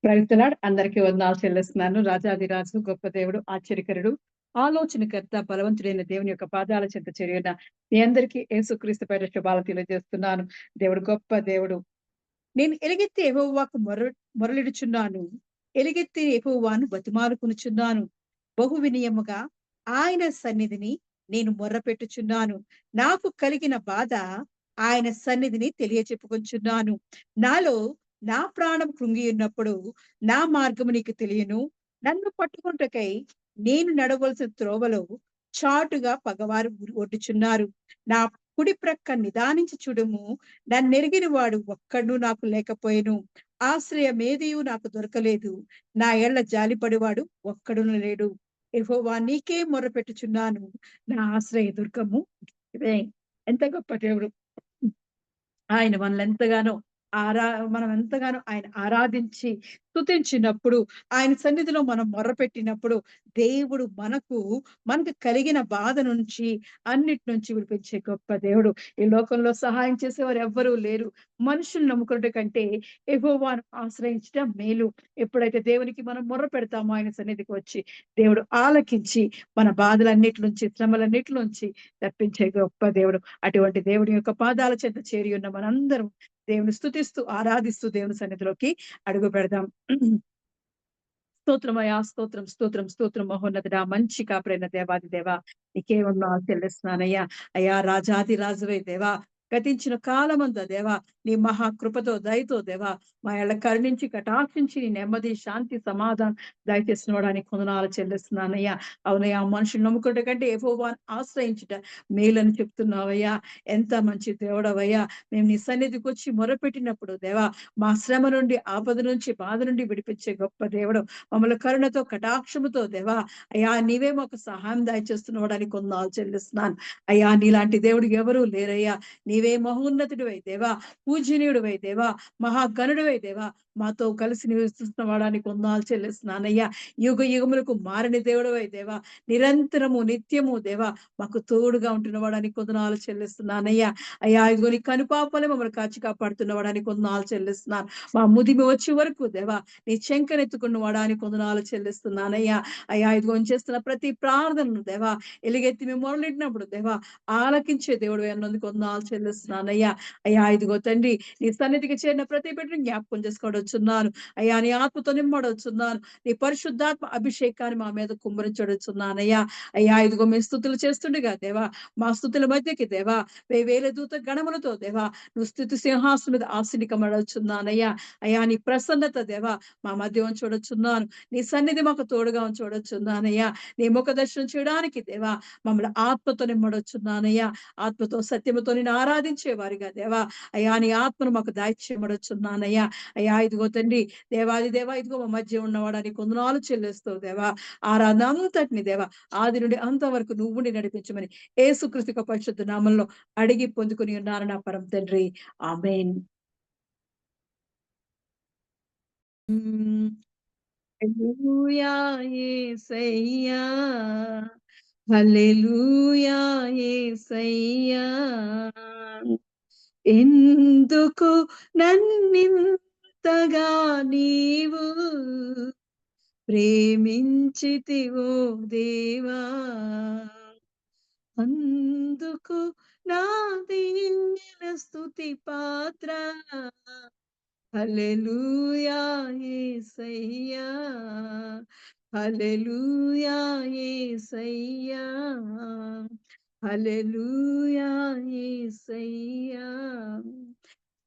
Praise the lord. అందరికీ వందనాలు చెల్లిస్తున్నాను. రాజాధిరాజు, గొప్ప దేవుడు, ఆశ్చర్యకరుడు, ఆలోచనకర్త, బలవంతుడైన దేవుని యొక్క పాదాల చెంత చేరిన మీ అందరికీ యేసుక్రీస్తు పేరిట శుభాలు తెలియజేస్తున్నాను. దేవుడు గొప్ప దేవుడు. నేను ఎలుగెత్తి యెహోవాకు మొరలిడుచున్నాను. ఎలుగెత్తి యెహోవాను బతిమాలుకొనుచున్నాను. బహు వినయముగా ఆయన సన్నిధిని నేను మొర్రపెట్టుచున్నాను. నాకు కలిగిన బాధ ఆయన సన్నిధిని తెలియచెప్పుకొనుచున్నాను. నాలో నా ప్రాణం కృంగియున్నప్పుడు నా మార్గము నీకు తెలియను. నన్ను పట్టుకొనుటకై నేను నడవలసిన త్రోవలో చాటుగా పగవారు ఒడ్డుచున్నారు. నా కుడి ప్రక్క నిదానించి చూడుము. నన్నెరిగిన వాడు ఒక్కడు నాకు లేకపోయెను. ఆశ్రయమేదియు నాకు దొరకలేదు. నా ఎడల జాలిపడివాడు ఒక్కడును లేడు. యెహోవా నీకే మొర్రపెట్టుచున్నాను. నా ఆశ్రయ దుర్గము నీవే. ఎంత గొప్ప దేవుడు. ఆయన మనల్ని మనం ఎంతగానో ఆయన ఆరాధించి స్తుతించినప్పుడు, ఆయన సన్నిధిలో మనం మొర్రపెట్టినప్పుడు, దేవుడు మనకు కలిగిన బాధ నుంచి, అన్నిటి నుంచి విడిపించే గొప్ప దేవుడు. ఈ లోకంలో సహాయం చేసేవారు ఎవ్వరూ లేరు. మనుషుల్ని నమ్ముకున్నట కంటే యెహోవాను ఆశ్రయించడం మేలు. ఎప్పుడైతే దేవునికి మనం మొర్ర పెడతామో ఆయన సన్నిధికి వచ్చి, దేవుడు ఆలకించి మన బాధలన్నిటి నుంచి, శ్రమలన్నిటి నుంచి తప్పించే గొప్ప దేవుడు. అటువంటి దేవుడి యొక్క పాదాల చెంత చేరి ఉన్న మనందరం దేవుని స్తుతిస్తూ, ఆరాధిస్తూ దేవుని సన్నిధిలోకి అడుగు పెడదాం. స్తోత్రమయ్యా, స్తోత్రం, స్తోత్రం, స్తోత్రం మహోన్నతుడా, మంచి కాపురైన దేవాది దేవా, నీకే వందనాలు చెల్లిస్తున్నానయ్యా. అయ్యా రాజాది రాజువే దేవా, గతించిన కాలమంతా దేవా, నీ మహాకృపతో, దయతో దేవా, మా ఎళ్ళ కరుణించి, కటాక్షించి, నీ నెమ్మది, శాంతి, సమాధానం దయచేసినవడానికి వందనాలు చెల్లిస్తున్నానయ్యా. అవునయ్యా, మనుషులు నమ్ముకుట కంటే యెహోవాను ఆశ్రయించుట మేలని చెప్తున్నావయ్యా. ఎంత మంచి దేవుడవయ్యా. మేము నీ సన్నిధికి వచ్చి మొరపెట్టినప్పుడు దేవా, మా శ్రమ నుండి, ఆపద నుంచి, బాధ నుండి విడిపించే గొప్ప దేవుడు. మమ్మల్ని కరుణతో, కటాక్షముతో దేవా, అయ్యా నీవే మాకు సహాయం దయచేస్తున్నవాడానికి వందనాలు చెల్లిస్తున్నాను. అయ్యా నీలాంటి దేవుడు ఎవరూ లేరయ్యా. నీవే మహోన్నతుడివై దేవా, పూజనీయుడివై దేవా, మహాగణుడివై దేవా, మాతో కలిసి నివసిస్తున్న వాడానికి వందనాలు చెల్లిస్తున్నానయ్యా. యుగ యుగములకు మారని దేవుడివై దేవా, నిరంతరము నిత్యము దేవా మాకు తోడుగా ఉంటున్న వాడానికి వందనాలు చెల్లిస్తున్నానయ్యా. అయ్యా ఇదిగో నీ కనుపాపలే మమ్మల్ని కాచి కాపాడుతున్న వాడానికి వందనాలు చెల్లిస్తున్నాను. మా ముదిమి వచ్చే వరకు దేవా నీ చెంకనెత్తుకున్న వాడానికి వందనాలు చెల్లిస్తున్నానయ్యా. అయ్యా ఇదిగో చేస్తున్న ప్రతి ప్రార్థనను దేవా ఎలుగెత్తి మేము మొరలిడినప్పుడు దేవా ఆలకించే దేవుడు అన్నందుకు వందనాలు చెల్లిస్తున్నానయ్యా. అయ్యా ఇదిగో తండ్రి నీ సన్నిధికి చేరిన ప్రతి బిడ్డను జ్ఞాపకం చేసుకోవచ్చున్నాను. అయ్యా నీ ఆత్మతో నింపడొచ్చున్నాను. నీ పరిశుద్ధాత్మ అభిషేకాన్ని మా మీద కుమ్మరించడొచ్చున్నానయ్యా. అయ్యా ఇదిగో మేము స్తుతులు చేస్తుండగా దేవా, మా స్తుతుల మధ్యకి దేవా వేవేల దూత గణములతో దేవా నువ్వు స్తుతి సింహాసనం మీద ఆసీనికమడొచ్చున్నానయ్యా. అయ్యా నీ ప్రసన్నత దేవా మా మధ్య ఉంచొడొచ్చున్నాను. నీ సన్నిధి మాకు తోడుగా ఉంచొడొచ్చున్నానయ్యా. నీ ముఖ దర్శనం చేయడానికి దేవా మమ్మల్ని ఆత్మతో నిమ్మడొచ్చున్నానయ్యా. ఆత్మతో సత్యముతో నిన్ను ఆరాధించే వారిగా దేవా అయ్యా నీ ఆత్మను మాకు దాయిచేయమడొచ్చున్నానయ్యా. అయ్యా ఇదిగో తండ్రి దేవాది దేవా ఇదిగో మా మధ్య ఉన్నవాడానికి వందనాలు చెల్లిస్తావు దేవా. ఆరాధన అంతటిని దేవా ఆది నుండి అంతవరకు నువ్వు నడిపించమని యేసుక్రీస్తు యొక్క పరిశుద్ధ నామంలో అడిగి పొందుకుని ఉన్నాను నా పరమ తండ్రి. ఆమేన్. హల్లెలూయా యేసయ్యా, హల్లెలూయా యేసయ్యా, ఎందుకు నన్నింతగా నీవు ప్రేమించితివో దేవా, అందుకు నా దీన స్తుతి పాత్ర. హల్లెలూయా యేసయ్యా, హల్లెలూయా యేసయ్యా, హల్లెలూయా యేసయ్యా.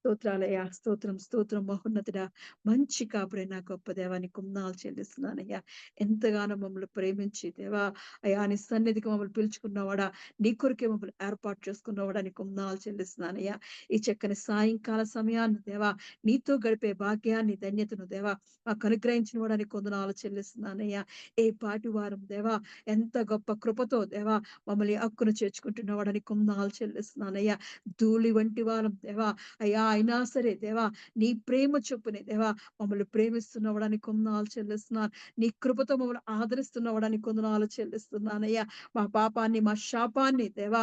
స్తోత్రాలయ్యా, స్తోత్రం, స్తోత్రం మహోన్నతుడా, మంచి కాపురైన గొప్ప దేవానికి వందనాలు చెల్లిస్తున్నానయ్యా. ఎంతగానో మమ్మల్ని ప్రేమించి దేవా అయ్యా నీ సన్నిధికి మమ్మల్ని పిలుచుకున్నవాడా, నీ కొరకే మమ్మల్ని ఏర్పాటు చేసుకున్నవాడా నీకు వందనాలు చెల్లిస్తున్నానయ్యా. ఈ చక్కని సాయంకాల సమయాన్ని దేవా నీతో గడిపే భాగ్యాన్ని, ధన్యతను దేవా మాకు అనుగ్రహించిన వాడానికి వందనాలు చెల్లిస్తున్నానయ్యా. ఏ పాటి వారం దేవా ఎంత గొప్ప కృపతో దేవా మమ్మల్ని హక్కును చేర్చుకుంటున్న వాడానికి వందనాలు చెల్లిస్తున్నానయ్యా. ధూళి వంటి వారం దేవా అయ్యా అయినా సరే దేవా నీ ప్రేమ చొప్పునే దేవా మమ్మల్ని ప్రేమిస్తున్నవడానికి కొందనాలు చెల్లిస్తున్నాను. నీ కృపతో మమ్మల్ని ఆదరిస్తున్నవడానికి కొందనాలు చెల్లిస్తున్నానయ్యా. మా పాపాన్ని మా శాపాన్ని దేవా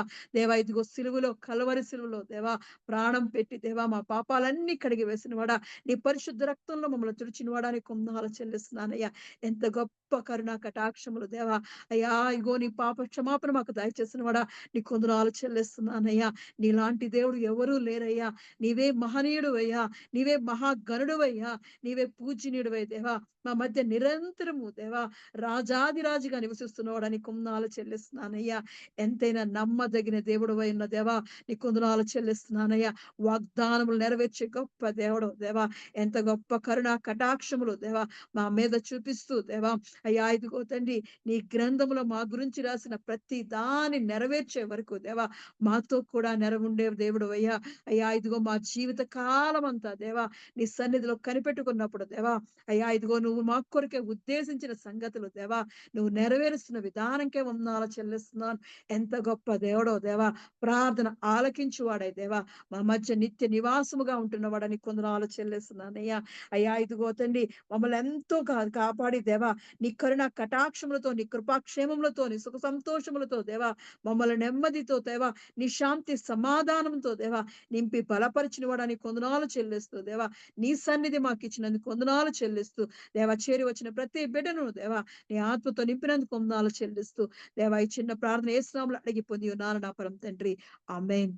ఇదిగో సిలువలో కలవరి సిలువలో దేవా ప్రాణం పెట్టి దేవా మా పాపాలన్నీ కడిగి వేసినవాడా నీ పరిశుద్ధ రక్తంలో మమ్మల్ని తుడిచినవాడానికి కొందనాలు చెల్లిస్తున్నానయ్యా. ఎంత గొప్ప కరుణా కటాక్షములు దేవా అయ్యా ఇగో నీ పాప క్షమాపణ మాకు దయచేసినవాడా నీ కొందనాలు చెల్లిస్తున్నానయ్యా. నీలాంటి దేవుడు ఎవరూ లేరయ్యా. నీవే మహనీయుడువయ్యా, నీవే మహాగణుడువయ్యా, నీవే పూజనీయుడువై దేవా మా మధ్య నిరంతరము దేవా రాజాదిరాజుగా నివసిస్తున్నవాడా నీ కొందనాలు చెల్లిస్తున్నానయ్యా. ఎంతైనా నమ్మదగిన దేవుడువై ఉన్న దేవా నీ కొందనాలు చెల్లిస్తున్నానయ్యా. వాగ్దానములు నెరవేర్చే గొప్ప దేవుడు దేవా ఎంత గొప్ప కరుణా కటాక్షములు దేవా మా మీద చూపిస్తూ దేవా అయ్యా ఇదిగో తండ్రి నీ గ్రంథములో మా గురించి రాసిన ప్రతి దాని నెరవేర్చే వరకు దేవా మాతో కూడా నెరవుండే దేవుడు అయ్యా ఇదిగో మా జీవిత కాలం అంతా దేవా నీ సన్నిధిలో కనిపెట్టుకున్నప్పుడు దేవా అయ్యా ఇదిగో నువ్వు మా కొరకే ఉద్దేశించిన సంగతులు దేవా నువ్వు నెరవేరుస్తున్న విధానంకే వందనాలు చెల్లిస్తున్నాను. ఎంత గొప్ప దేవుడో దేవా ప్రార్థన ఆలకించువాడే దేవా మా మధ్య నిత్య నివాసముగా ఉంటున్నవాడని కొందనాలు చెల్లిస్తున్నానయ్యా. అయ్యా ఇదిగో తండ్రి మమ్మల్ని ఎంతో కాపాడి దేవా నీ కరుణ కటాక్షములతో నీ కృపాక్షేమములతో నీ సుఖ సంతోషములతో దేవా మమ్మల్ని నెమ్మదితో దేవా నీ శాంతి సమాధానంతో దేవా నింపి బలపరిచిన వాడని కొందనాలు చెల్లిస్తూ దేవా నీ సన్నిధి మాకు ఇచ్చినందుకు కొందనాలు చెల్లిస్తూ దేవా చేరి వచ్చిన ప్రతి బిడ్డను దేవా నీ ఆత్మతో నింపినందుకు కొందనాలు చెల్లిస్తూ దేవా ఈ చిన్న ప్రార్థన యేసు నామములో అడిగి పొంది ఉన్నాను నా పరమ తండ్రి ఆమేన్.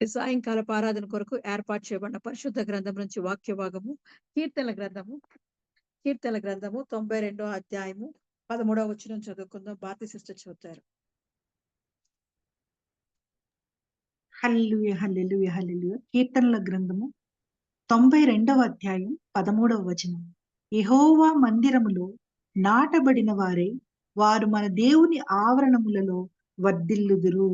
సాయంకాల ఆరాధన కొరకు ఏర్పాటు చేయబడిన పరిశుద్ధ గ్రంథం నుంచి వాక్య భాగము కీర్తన గ్రంథము 92వ అధ్యాయము 13వ వచనం చదువుకుందాం. భారతి సిస్టర్ చదువుతారు. హల్లెలూయా హల్లెలూయా హల్లెలూయా. కీర్తనల గ్రంథము 92వ అధ్యాయం 13వ వచనం. యెహోవా మందిరములో నాటబడిన వారై వారు మన దేవుని ఆవరణములలో వర్ధిల్లుదురు.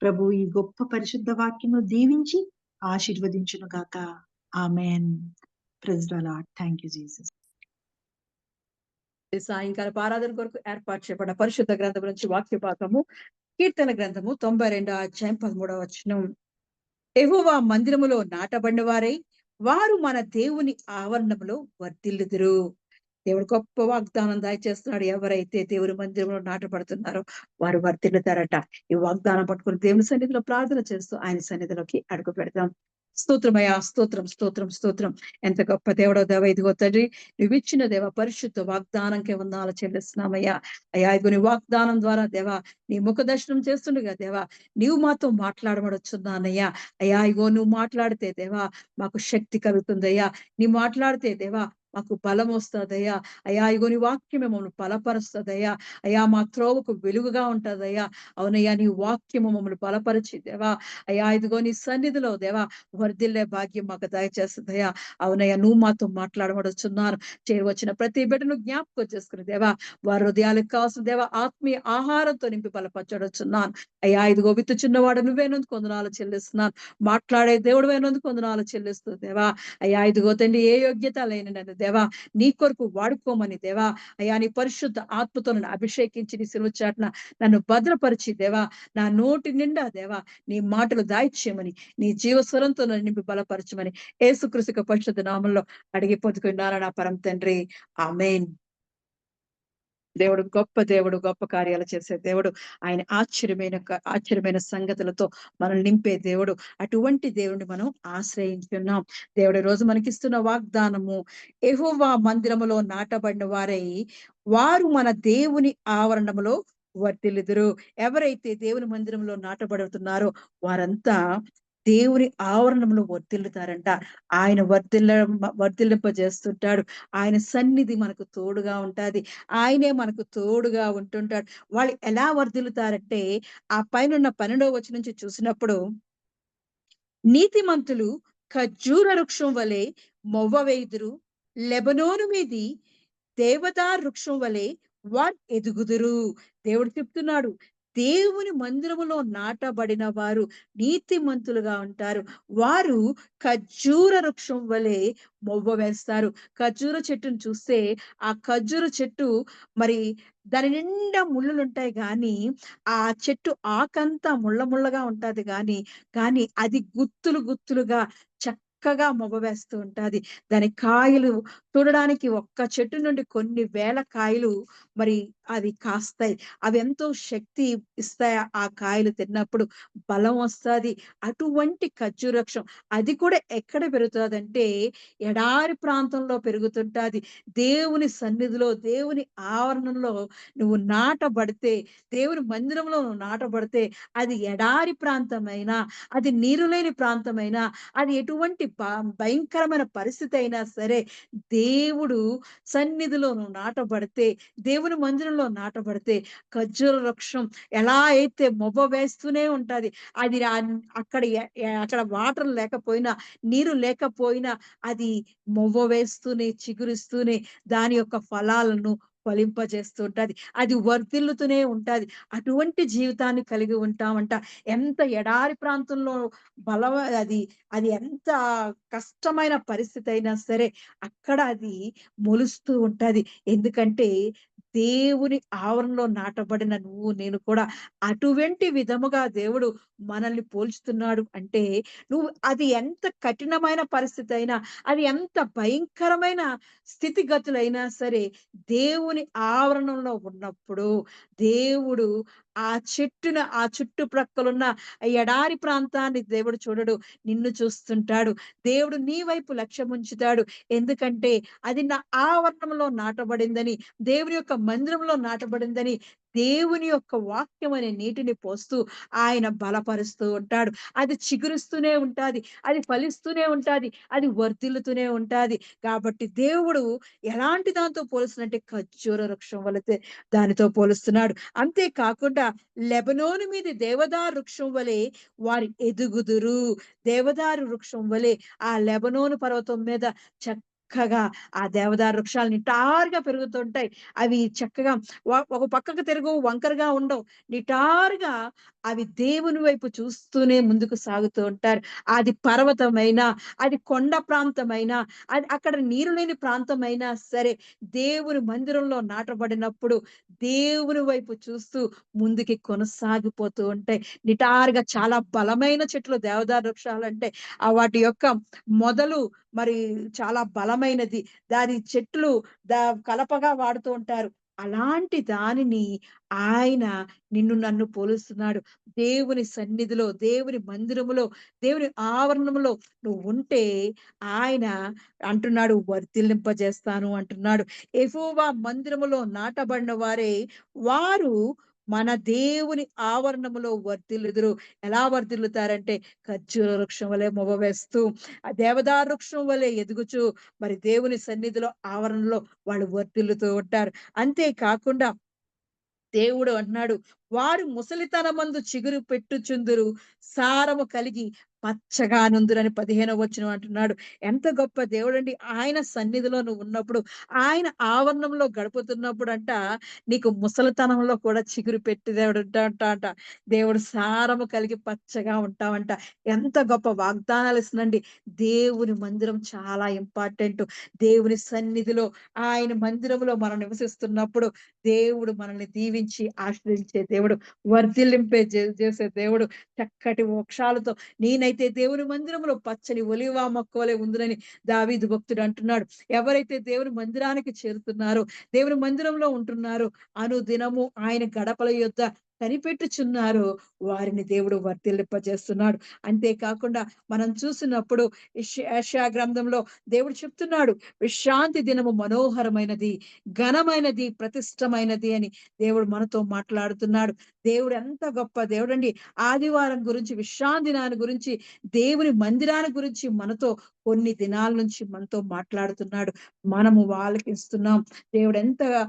ప్రభు ఈ గొప్ప పరిశుద్ధ వాక్యము దీవించి ఆశీర్వదించును గాక. ఆమేన్. Praise the lord. Thank you Jesus. సాయంకాల ఆరాధన కొరకు ఏర్పాటు చేయబడిన పరిశుద్ధ గ్రంథం నుంచి వాక్య భాగము కీర్తన గ్రంథము 92వ అధ్యాయం 13వ వచనం. యెహోవా మందిరములో నాటబడిన వారై వారు మన దేవుని ఆవరణములో వర్ధిల్లుదురు. దేవుడు గొప్ప వాగ్దానం దయచేస్తున్నాడు. ఎవరైతే దేవుని మందిరంలో నాటపడుతున్నారో వారు వర్ధిల్లుతారట. ఈ వాగ్దానం పట్టుకుని దేవుని సన్నిధిలో ప్రార్థన చేస్తూ ఆయన సన్నిధిలోకి అడుగు పెడతాం. స్తోత్రమయ్యా, స్తోత్రం స్తోత్రం స్తోత్రం. ఎంత గొప్ప దేవుడో దేవ ఇదిగో తండ్రి నువ్వు ఇచ్చిన దేవ పరిశుద్ధ వాగ్దానంకే వందనాలు చెల్లిస్తున్నామయ్యా. అయ్యా ఇదిగో నీ వాగ్దానం ద్వారా దేవా నీ ముఖ దర్శనం చేస్తుండగా దేవా నీవు మాతో మాట్లాడమడుచున్నానయ్యా. అయ్యా ఇగో నువ్వు మాట్లాడితే దేవా మాకు శక్తి కలుగుతుందయ్యా. నీ మాట్లాడితే దేవా మాకు బలం వస్తుందయ్యా. అయ్యా ఇగో నీ వాక్యమే మమ్మల్ని బలపరుస్తుందయ్యా. అయ్యా మా త్రోవకు వెలుగుగా ఉంటదయ్యా. అవునయ్యా నీ వాక్యము మమ్మల్ని బలపరిచి దేవా అయ్యా ఇదిగో నీ సన్నిధిలో దేవా వర్ధిల్లే భాగ్యం మాకు దయచేస్తుందయ్యా. అవునయ్యా నువ్వు మాతో మాట్లాడబడుచున్నారు. చేరువచ్చిన ప్రతి బిడ్డను జ్ఞాపకం చేసుకుని దేవా వారి హృదయాలకు కావాల్సిన దేవా ఆత్మీయ ఆహారంతో నింపి బలపరచడుచున్నాను. అయ్యా ఇదిగో విత్తుచున్నవాడు నువ్వేనందుకు వందనాలు చెల్లిస్తున్నాను. మాట్లాడే దేవుడు వేనందుకు వందనాలు చెల్లిస్తూ దేవా అయ్యా ఇదిగో తండ్రి ఏ యోగ్యత లేని నన్ను దేవా నీ కొరకు వాడుకోమని దేవా అయ్యా నీ పరిశుద్ధ ఆత్మతో నన్ను అభిషేకించి నీ సిలువ చాటున నన్ను భద్రపరిచి దేవా నా నోటి నిండా దేవా నీ మాటలు దాయిచ్చేయమని నీ జీవస్వరంతో నన్ను నింపి బలపరచమని యేసుక్రీస్తు పరిశుద్ధ నామంలో అడిగి పొందుకున్నారా నా పరమ తండ్రి ఆమేన్. దేవుడు గొప్ప కార్యాలు చేసే దేవుడు. ఆయన ఆశ్చర్యమైన సంగతులతో మనల్ని నింపే దేవుడు. అటువంటి దేవుడిని మనం ఆశ్రయించున్నాం. దేవుడి రోజు మనకిస్తున్న వాగ్దానము యెహోవా మందిరములో నాటబడిన వారై వారు మన దేవుని ఆవరణములో వర్ధిల్లుదురు. ఎవరైతే దేవుని మందిరంలో నాటబడుతున్నారో వారంతా దేవుని ఆవరణంలో వర్ధిల్లుతారంట. ఆయన వర్ధిల్లింపజేస్తుంటాడు. ఆయన సన్నిధి మనకు తోడుగా ఉంటది. ఆయనే మనకు తోడుగా ఉంటుంటాడు. వాళ్ళు ఎలా వర్ధిల్లుతారంటే ఆ పైనున్న 12వ వచనం నుంచి చూసినప్పుడు నీతిమంతులు ఖర్జూర వృక్షం వలె మొవ్వవేయుదురు. లెబనోను మీది దేవదారు వృక్షం వలె వారు ఎదుగుదురు. దేవుడు చెప్తున్నాడు దేవుని మందిరములో నాటబడిన వారు నీతిమంతులుగా ఉంటారు. వారు ఖర్జూర వృక్షం వలె మొవ్వ వేస్తారు. ఖర్జూర చెట్టును చూస్తే ఆ ఖర్జూర చెట్టు మరి దాని నిండా ముళ్ళులుంటాయి గానీ, ఆ చెట్టు ఆకంతా ముళ్ళ ముళ్ళగా ఉంటది కానీ అది గుత్తులు గుత్తులుగా చక్కగా మొగ్గ వేస్తూ ఉంటాది. దాని కాయలు చూడడానికి ఒక్క చెట్టు నుండి కొన్ని వేల కాయలు మరి అది కాస్తాయి. అవెంతో శక్తి ఇస్తాయి. ఆ కాయలు తిన్నప్పుడు బలం వస్తాది. అటువంటి ఖర్జూర వృక్షం అది కూడా ఎక్కడ పెరుగుతాదంటే ఎడారి ప్రాంతంలో పెరుగుతుంటాది. దేవుని సన్నిధిలో, దేవుని ఆవరణంలో నువ్వు నాటబడితే, దేవుని మందిరంలో నువ్వు నాటబడితే అది ఎడారి ప్రాంతమైనా, అది నీరు లేని ప్రాంతమైనా, అది ఎటువంటి భయంకరమైన పరిస్థితి అయినా సరే, దేవుడు సన్నిధిలో నువ్వు నాటబడితే, దేవుని మందిరంలో నాటబడితే, ఖర్జూర వృక్షం ఎలా అయితే మొవ్వ వేస్తూనే ఉంటది. అది అక్కడ అక్కడ వాటర్ లేకపోయినా, నీరు లేకపోయినా అది మొవ్వ వేస్తూనే, చిగురిస్తూనే దాని యొక్క ఫలాలను ఫలింపజేస్తూ ఉంటది. అది వర్ధిల్లుతూనే ఉంటాది. అటువంటి జీవితాన్ని కలిగి ఉంటామంట. ఎంత ఎడారి ప్రాంతంలో బలవ అది అది ఎంత కష్టమైన పరిస్థితి అయినా సరే, అక్కడ అది మొలుస్తూ ఉంటది. ఎందుకంటే, దేవుని ఆవరణలో నాటబడిన నువ్వు, నేను కూడా అటువంటి విధముగా దేవుడు మనల్ని పోల్చుతున్నాడు అంటే, నువ్వు అది ఎంత కఠినమైన పరిస్థితి అయినా, అది ఎంత భయంకరమైన స్థితిగతులైనా సరే, దేవుని ఆవరణంలో ఉన్నప్పుడు, దేవుడు ఆ చెట్టున ఆ చుట్టుప్రక్కలున్న ఎడారి ప్రాంతాన్ని దేవుడు చూడడు. నిన్ను చూస్తుంటాడు. దేవుడు నీ వైపు లక్ష్యముంచుతాడు. ఎందుకంటే అది నా ఆవరణంలో నాటబడిందని, దేవుని యొక్క మందిరంలో నాటబడిందని, దేవుని యొక్క వాక్యం అనే నీటిని పోస్తూ ఆయన బలపరుస్తూ ఉంటాడు. అది చిగురిస్తూనే ఉంటాది. అది ఫలిస్తూనే ఉంటాది. అది వర్ధిల్లుతూనే ఉంటాది. కాబట్టి దేవుడు ఎలాంటి దాంతో పోలుస్తున్నంటే ఖర్జూర వృక్షం వలె దానితో పోలుస్తున్నాడు. అంతే కాకుండా లెబనోను మీది దేవదారు వృక్షం వలె వారు ఎదుగుదురు. దేవదారు వృక్షం వలె ఆ లెబనోను పర్వతం మీద చక్కగా ఆ దేవదారు వృక్షాలు నిటారుగా పెరుగుతుంటాయి. అవి చక్కగా ఒక పక్కకు తిరగవు, వంకరగా ఉండవు. నిటారుగా అవి దేవుని వైపు చూస్తూనే ముందుకు సాగుతూ ఉంటారు. అది పర్వతమైనా, అది కొండ ప్రాంతమైనా, అది అక్కడ నీరు లేని ప్రాంతమైనా సరే, దేవుని మందిరంలో నాటబడినప్పుడు దేవుని వైపు చూస్తూ ముందుకి కొనసాగిపోతూ ఉంటాయి. నిటారుగా చాలా బలమైన చెట్లు దేవదారు వృక్షాలంటే వాటి యొక్క మొదలు మరి చాలా బలమైనది. దాని చెట్లు కలపగా వాడుతూ ఉంటారు. అలాంటి దానిని ఆయన నిన్ను నన్ను పోలుస్తున్నాడు. దేవుని సన్నిధిలో, దేవుని మందిరములో, దేవుని ఆవరణంలో నువ్వుంటే ఆయన అంటున్నాడు వర్ధిల్లింపజేస్తాను అంటున్నాడు. యెహోవా మందిరములో నాటబడిన వారే వారు మన దేవుని ఆవరణములో వర్ధిల్లుదురు. ఎలా వర్ధిల్లుతారంటే ఖర్జూర వృక్షం వలె మొవ్వ వేస్తూ, ఆ దేవదారు వృక్షం వలె ఎదుగుచు మరి దేవుని సన్నిధిలో ఆవరణలో వాళ్ళు వర్ధిల్లుతూ ఉంటారు. అంతే కాకుండా దేవుడు అంటున్నాడు, వారు ముసలితనమందు చిగురు పెట్టుచుందురు, సారము కలిగి పచ్చగా నుందురని 15వ వచనం అంటున్నాడు. ఎంత గొప్ప దేవుడండి. ఆయన సన్నిధిలో నువ్వున్నప్పుడు, ఆయన ఆవరణంలో గడుపుతున్నప్పుడంట, నీకు ముసలితనంలో కూడా చిగురు పెట్టి దేవుడు దేవుడు సారము కలిగి పచ్చగా ఉంటావంట. ఎంత గొప్ప వాగ్దానాలు ఇస్తున్నాండి. దేవుని మందిరం చాలా ఇంపార్టెంట్. దేవుని సన్నిధిలో, ఆయన మందిరంలో మనం నివసిస్తున్నప్పుడు దేవుడు మనల్ని దీవించి ఆశీర్వదించే దేవుడు. వర్ధిల్లింపే చేసే దేవుడు. చక్కటి వృక్షాలతో నేనైతే దేవుని మందిరంలో పచ్చని ఒలీవ మొక్క వలె ఉందునని దావీదు భక్తుడు అంటున్నాడు. ఎవరైతే దేవుని మందిరానికి చేరుతున్నారో, దేవుని మందిరంలో ఉంటున్నారో, అనుదినము ఆయన గడపల యొద్ద కనిపెట్టుచున్నారో వారిని దేవుడు వర్ధిల్లింపజేస్తున్నాడు. అంతేకాకుండా మనం చూసినప్పుడు యెషయా గ్రంథంలో దేవుడు చెప్తున్నాడు, విశ్రాంతి దినము మనోహరమైనది, ఘనమైనది, ప్రతిష్టమైనది అని దేవుడు మనతో మాట్లాడుతున్నాడు. దేవుడు ఎంత గొప్ప దేవుడండి. ఆదివారం గురించి, విశ్రాంతి దినాన్ని గురించి, దేవుని మందిరాన్ని గురించి మనతో కొన్ని దినాల నుంచి మనతో మాట్లాడుతున్నాడు. మనము వాళ్ళకిస్తున్నాం. దేవుడు ఎంతగా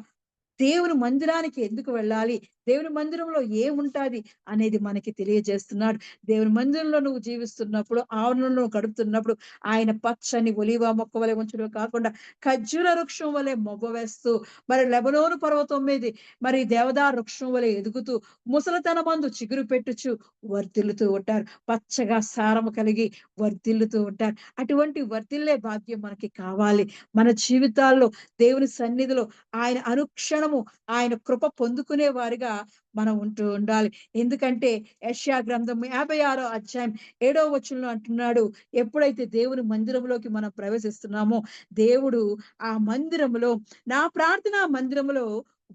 దేవుని మందిరానికి ఎందుకు వెళ్ళాలి? దేవుని మందిరంలో ఏముంటాది అనేది మనకి తెలియజేస్తున్నాడు. దేవుని మందిరంలో నువ్వు జీవిస్తున్నప్పుడు, ఆవరణలో నువ్వు గడుపుతున్నప్పుడు ఆయన పచ్చని ఒలీవ మొక్క వలె ఉంచడమే కాకుండా ఖర్జూర వృక్షం వలె మొవ్వ వేస్తూ, మరి లెబనోను పర్వతం మీద మరి దేవదారు వృక్షం వలె ఎదుగుతూ, ముసలితనమందు చిగురు పెట్టుచు వర్ధిల్లుతూ ఉంటారు. పచ్చగా సారము కలిగి వర్ధిల్లుతూ ఉంటారు. అటువంటి వర్ధిల్లే భాగ్యం మనకి కావాలి. మన జీవితాల్లో దేవుని సన్నిధిలో ఆయన అనుక్షణము ఆయన కృప పొందుకునే వారిగా మనం ఉంటూ ఉండాలి. ఎందుకంటే యెషయా గ్రంథం 56 అధ్యాయం 7వ వచనంలో అంటున్నాడు, ఎప్పుడైతే దేవుని మందిరంలోకి మనం ప్రవేశిస్తున్నామో, దేవుడు ఆ మందిరములో, నా ప్రార్థనా మందిరములో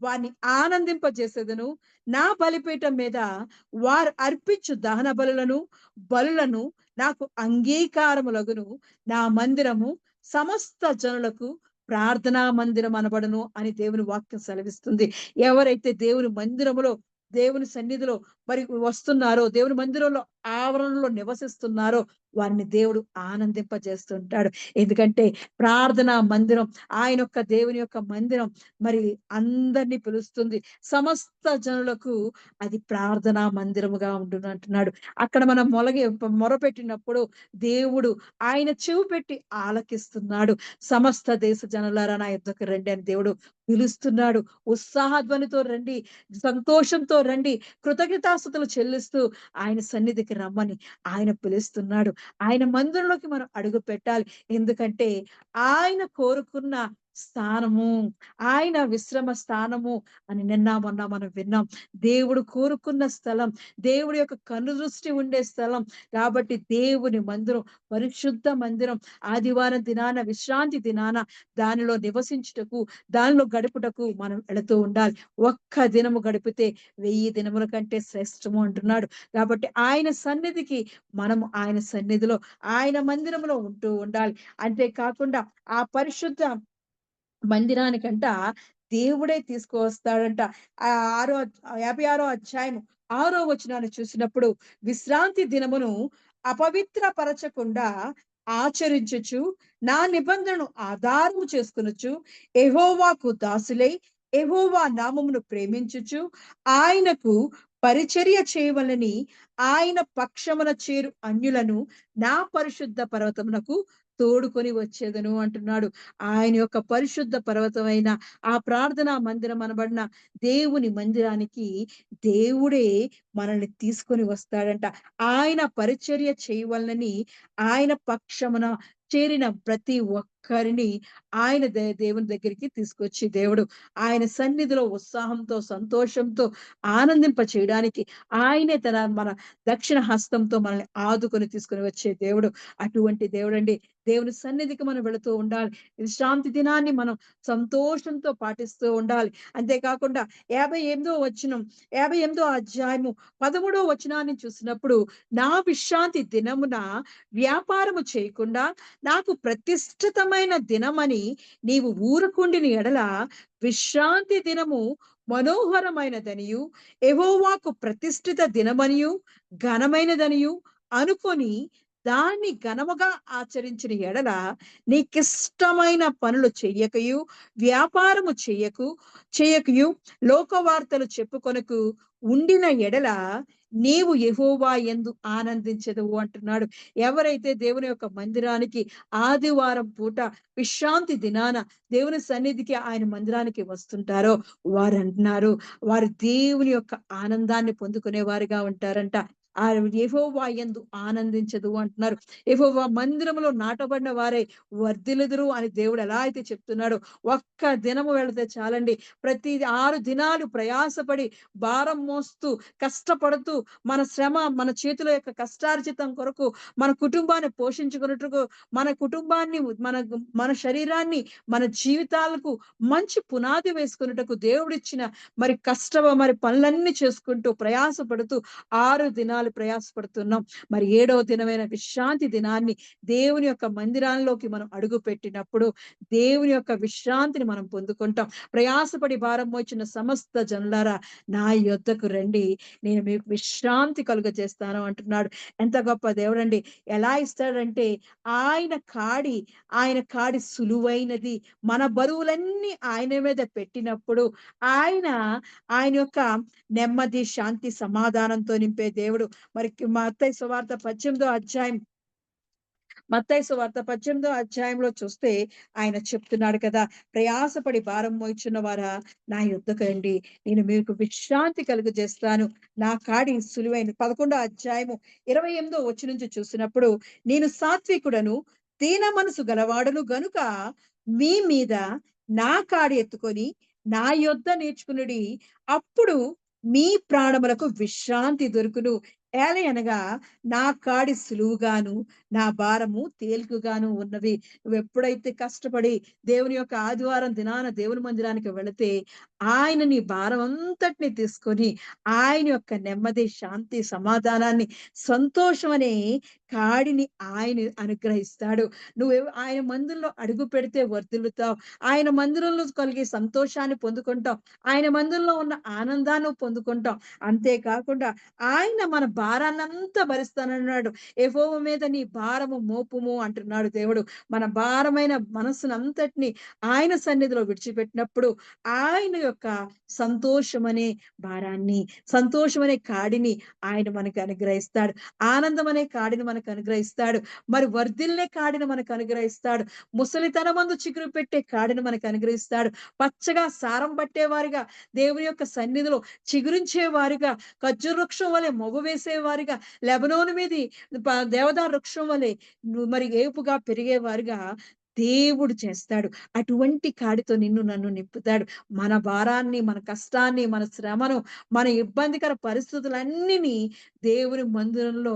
వారిని ఆనందింపజేసేదను. నా బలిపీఠం మీద వారు అర్పించు దహన బలులను నాకు అంగీకారములగును. నా మందిరము సమస్త జనులకు ప్రార్థనా మందిరం అనబడును అని దేవుని వాక్యం సెలవిస్తుంది. ఎవరైతే దేవుని మందిరములో, దేవుని సన్నిధిలో మరి వస్తున్నారో, దేవుని మందిరంలో ఆవరణలో నివసిస్తున్నారో వారిని దేవుడు ఆనందింపజేస్తుంటాడు. ఎందుకంటే ప్రార్థనా మందిరం, ఆయన యొక్క దేవుని యొక్క మందిరం మరి అందరిని పిలుస్తుంది. సమస్త జనులకు అది ప్రార్థనా మందిరముగా ఉండును అంటున్నాడు. అక్కడ మనం మొరపెట్టినప్పుడు దేవుడు ఆయన చెవి పెట్టి ఆలకిస్తున్నాడు. సమస్త దేశ జనులారా నా యుద్ధకు రండి అని దేవుడు పిలుస్తున్నాడు. ఉత్సాహధ్వనితో రండి, సంతోషంతో రండి, కృతజ్ఞతాస్తుతులు చెల్లిస్తూ ఆయన సన్నిధికి రమ్మని ఆయన పిలుస్తున్నాడు. ఆయన మందిరంలోకి మనం అడుగు పెట్టాలి. ఎందుకంటే ఆయన కోరుకున్న స్థానము, ఆయన విశ్రమ స్థానము అని నిన్న మొన్న మనం విన్నాం. దేవుడు కోరుకున్న స్థలం, దేవుడి యొక్క కనుదృష్టి ఉండే స్థలం. కాబట్టి దేవుని మందిరం, పరిశుద్ధ మందిరం, ఆదివారం దినాన, విశ్రాంతి దినాన దానిలో నివసించుటకు, దానిలో గడుపుటకు మనం వెళుతూ ఉండాలి. ఒక్క దినము గడిపితే 1000 దినముల కంటే శ్రేష్టము అంటున్నాడు. కాబట్టి ఆయన సన్నిధికి మనము ఆయన సన్నిధిలో, ఆయన మందిరంలో ఉంటూ ఉండాలి. అంతేకాకుండా ఆ పరిశుద్ధ మందిరానికంట దేవుడే తీసుకువస్తాడంట. ఆ 56 అధ్యాయం 6 వచనాన్ని చూసినప్పుడు, విశ్రాంతి దినమును అపవిత్రపరచకుండా ఆచరించుచు, నా నిబంధనను ఆధారము చేసుకొనుచు, యెహోవాకు దాసులై యెహోవా నామమును ప్రేమించుచు, ఆయనకు పరిచర్య చేయవలెనని ఆయన పక్షమున చేరు అన్యులను నా పరిశుద్ధ పర్వతమునకు తోడుకొని వచ్చేదను అంటున్నాడు. ఆయన యొక్క పరిశుద్ధ పర్వతమైన ఆ ప్రార్థనా మందిరం అనబడిన దేవుని మందిరానికి దేవుడే మనల్ని తీసుకొని వస్తాడంట. ఆయన పరిచర్య చేయవలనని ఆయన పక్షమున చేరిన ప్రతి ఒక్కరిని ఆయన దేవుని దగ్గరికి తీసుకొచ్చి దేవుడు ఆయన సన్నిధిలో ఉత్సాహంతో, సంతోషంతో ఆనందింప చేయడానికి ఆయనే మన దక్షిణ హస్తంతో మనల్ని ఆదుకొని తీసుకొని వచ్చే దేవుడు. అటువంటి దేవుడండి. దేవుని సన్నిధికి మనం వెళుతూ ఉండాలి. విశ్రాంతి దినాన్ని మనం సంతోషంతో పాటిస్తూ ఉండాలి. అంతేకాకుండా 58వ అధ్యాయము 13వ వచనాన్ని చూసినప్పుడు, నా విశ్రాంతి దినమున వ్యాపారము చేయకుండా నాకు ప్రతిష్ఠితమైన దినమని నీవు ఊరకుండిన ఎడల, విశ్రాంతి దినము మనోహరమైనదనియు, యెహోవాకు ప్రతిష్ఠిత దినమనియు ఘనమైనదనియు అనుకొని దాన్ని ఘనముగా ఆచరించిన ఎడల, నీకిష్టమైన పనులు చెయ్యకయు, వ్యాపారము చేయకయు, లోకవార్తలు చెప్పుకొనకు ఉండిన ఎడల, నీవు యెహోవా యందు ఆనందించెదవు అంటున్నాడు. ఎవరైతే దేవుని యొక్క మందిరానికి ఆదివారం పూట విశ్రాంతి దినాన దేవుని సన్నిధికి, ఆయన మందిరానికి వస్తుంటారో వారంటున్నారు, వారు దేవుని యొక్క ఆనందాన్ని పొందుకునే వారిగా ఉంటారంట. ఆ యెహోవా యందు ఆనందించదు అంటున్నారు. యెహోవా మందిరములో నాటబడిన వారే వర్ధిల్లుదురు అని దేవుడు ఎలా అయితే చెప్తున్నాడో, ఒక్క దినము వెళితే చాలండి. ప్రతి 6 దినాలు ప్రయాసపడి, భారం మోస్తూ, కష్టపడుతూ, మన శ్రమ, మన చేతుల యొక్క కష్టార్జితం కొరకు, మన కుటుంబాన్ని పోషించుకున్నట్టుకు, మన కుటుంబాన్ని, మన శరీరాన్ని, మన జీవితాలకు మంచి పునాది వేసుకున్నట్టుకు దేవుడిచ్చిన మరి పనులన్నీ చేసుకుంటూ ప్రయాసపడుతూ 6 దినాలు దినాలు ప్రయాసపడుతున్నాం. మరి 7వ దినమైన విశ్రాంతి దినాన్ని దేవుని యొక్క మందిరాల్లోకి మనం అడుగు పెట్టినప్పుడు దేవుని యొక్క విశ్రాంతిని మనం పొందుకుంటాం. ప్రయాసపడి భారం మోచిన సమస్త జనులారా నా యొద్దకు రండి, నేను మీకు విశ్రాంతి కలుగజేస్తాను అంటున్నాడు. ఎంత గొప్ప దేవుడండి! ఎలా ఇస్తాడంటే ఆయన కాడి సులువైనది. మన బరువులన్నీ ఆయన మీద పెట్టినప్పుడు ఆయన ఆయన యొక్క నెమ్మది, శాంతి, సమాధానంతో నింపే దేవుడు. మరి మత్తయి సువార్త 18వ అధ్యాయంలో చూస్తే ఆయన చెప్తున్నాడు కదా, ప్రయాసపడి భారం మోయుచున్న వారా నా యొద్దకు రండి, నేను మీకు విశ్రాంతి కలుగజేస్తాను, నా కాడి సులువైన. 11వ అధ్యాయము 28వ వచనం నుంచి చూసినప్పుడు, నేను సాత్వికుడను దీన మనసు గలవాడను గనుక మీ మీద నా కాడి ఎత్తుకొని నా యొద్ద నేర్చుకునుడి, అప్పుడు మీ ప్రాణములకు విశ్రాంతి దొరుకును. ఏలయనగా నా కాడి సులువుగాను నా భారము తేలికగాను ఉన్నవి. నువ్వెప్పుడైతే కష్టపడి దేవుని యొక్క ఆదివారం దినాన దేవుని మందిరానికి వెళితే ఆయన నీ భారం అంతటిని తీసుకొని ఆయన యొక్క నెమ్మది, శాంతి, సమాధానాన్ని, సంతోషం అనే కాడిని ఆయన అనుగ్రహిస్తాడు. ఆయన మందిరంలో అడుగు పెడితే వర్ధిల్లుతావు. ఆయన మందిరంలో కలిగే సంతోషాన్ని పొందుకుంటావు. ఆయన మందిరంలో ఉన్న ఆనందాన్ని పొందుకుంటాం. అంతేకాకుండా ఆయన మన భారాన్నంతా భరిస్తానన్నాడు. యెహోవా మీద నీ భారము మోపుము అంటున్నాడు దేవుడు. మన భారమైన మనస్సునంతటిని ఆయన సన్నిధిలో విడిచిపెట్టినప్పుడు ఆయన యొక్క సంతోషమనే భారాన్ని, సంతోషమనే కాడిని ఆయన మనకు అనుగ్రహిస్తాడు. ఆనందం అనే కాడిని మనకు అనుగ్రహిస్తాడు. మరి వర్ధిల్లే కాడిని మనకు అనుగ్రహిస్తాడు. ముసలితనమందు చిగురు పెట్టే కాడిని మనకు అనుగ్రహిస్తాడు. పచ్చగా సారం పట్టేవారిగా దేవుని యొక్క సన్నిధిలో చిగురించే వారిగా, ఖర్జూర వృక్షం వలె మొవ్వ వేసేవారిగా, లెబనోను మీది దేవదారు వృక్షం వలె మరి ఏపుగా పెరిగేవారిగా దేవుడు చేస్తాడు. అటువంటి కాడితో నిన్ను నన్ను నింపుతాడు. మన భారాన్ని, మన కష్టాన్ని, మన శ్రమను, మన ఇబ్బందికర పరిస్థితులన్నిని దేవుని మందిరంలో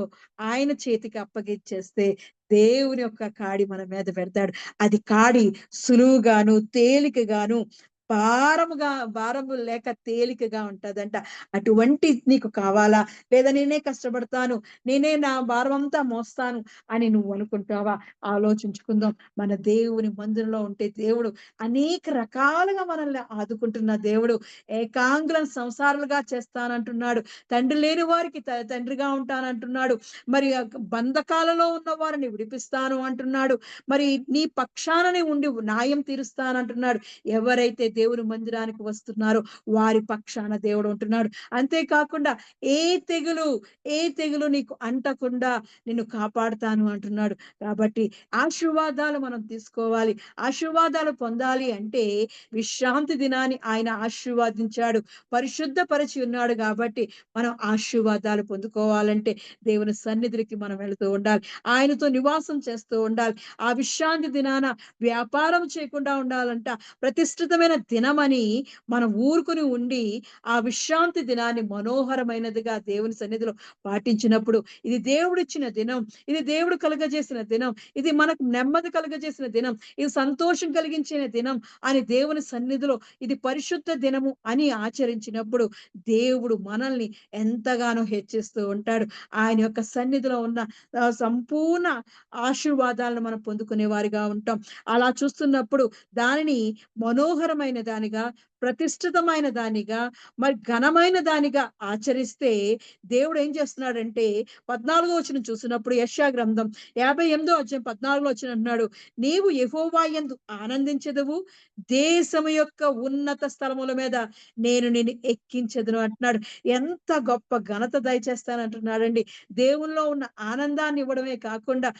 ఆయన చేతికి అప్పగిచ్చేస్తే దేవుని యొక్క కాడి మన మీద పెడతాడు. అది కాడి సులువుగాను తేలికగాను భారము లేక తేలికగా ఉంటదంట. అటువంటి నీకు కావాలా? లేదా నేనే కష్టపడతాను, నేనే నా భారం అంతా మోస్తాను అని నువ్వు అనుకుంటావా? ఆలోచించుకుందాం. మన దేవుని మందిరంలో ఉంటే దేవుడు అనేక రకాలుగా మనల్ని ఆదుకుంటున్న దేవుడు. ఏకాంగులను సంసారులుగా చేస్తానంటున్నాడు. తండ్రి లేని వారికి తండ్రిగా ఉంటానంటున్నాడు. మరి బంధకాలలో ఉన్న వారిని విడిపిస్తాను అంటున్నాడు. మరి నీ పక్షాననే ఉండి న్యాయం తీరుస్తానంటున్నాడు. ఎవరైతే దేవుని మందిరానికి వస్తున్నారో వారి పక్షాన దేవుడు ఉంటున్నాడు. అంతేకాకుండా ఏ తెగులు నీకు అంటకుండా నిన్ను కాపాడుతాను అంటున్నాడు. కాబట్టి ఆశీర్వాదాలు మనం తీసుకోవాలి. ఆశీర్వాదాలు పొందాలి అంటే విశ్రాంతి దినాన్ని ఆయన ఆశీర్వదించాడు, పరిశుద్ధపరిచి ఉన్నాడు. కాబట్టి మనం ఆశీర్వాదాలు పొందుకోవాలంటే దేవుని సన్నిధికి మనం వెళుతూ ఉండాలి. ఆయనతో నివాసం చేస్తూ ఉండాలి. ఆ విశ్రాంతి దినాన వ్యాపారం చేయకుండా ఉండాలంట. ప్రతిష్ఠితమైన దినమని మనం ఊరుకుని ఉండి ఆ విశ్రాంతి దినాన్ని మనోహరమైనదిగా దేవుని సన్నిధిలో పాటించినప్పుడు, ఇది దేవుడిచ్చిన దినం, ఇది దేవుడు కలుగజేసిన దినం, ఇది మనకు నెమ్మది కలుగజేసిన దినం, ఇది సంతోషం కలిగించిన దినం అని దేవుని సన్నిధిలో ఇది పరిశుద్ధ దినము అని ఆచరించినప్పుడు దేవుడు మనల్ని ఎంతగానో హెచ్చిస్తూ ఉంటాడు. ఆయన యొక్క సన్నిధిలో ఉన్న సంపూర్ణ ఆశీర్వాదాలను మనం పొందుకునే వారిగా ఉంటాం. అలా చూస్తున్నప్పుడు దానిని మనోహరమైన దానిగా, ప్రతిష్ఠితమైన దానిగా, మరి ఘనమైన దానిగా ఆచరిస్తే దేవుడు ఏం చేస్తున్నాడంటే 14వ వచనం చూసినప్పుడు యెషయా గ్రంథం 58వ అధ్యాయం 14వ వచనం అంటున్నాడు, నీవు యెహోవా యందు ఆనందించెదవు, దేశము యొక్క ఉన్నత స్థలముల మీద నేను నిన్ను ఎక్కించెదను అంటున్నాడు. ఎంత గొప్ప ఘనత దయచేస్తానంటున్నాడండి. దేవునిలో ఉన్న ఆనందాన్ని ఇవ్వడమే కాకుండా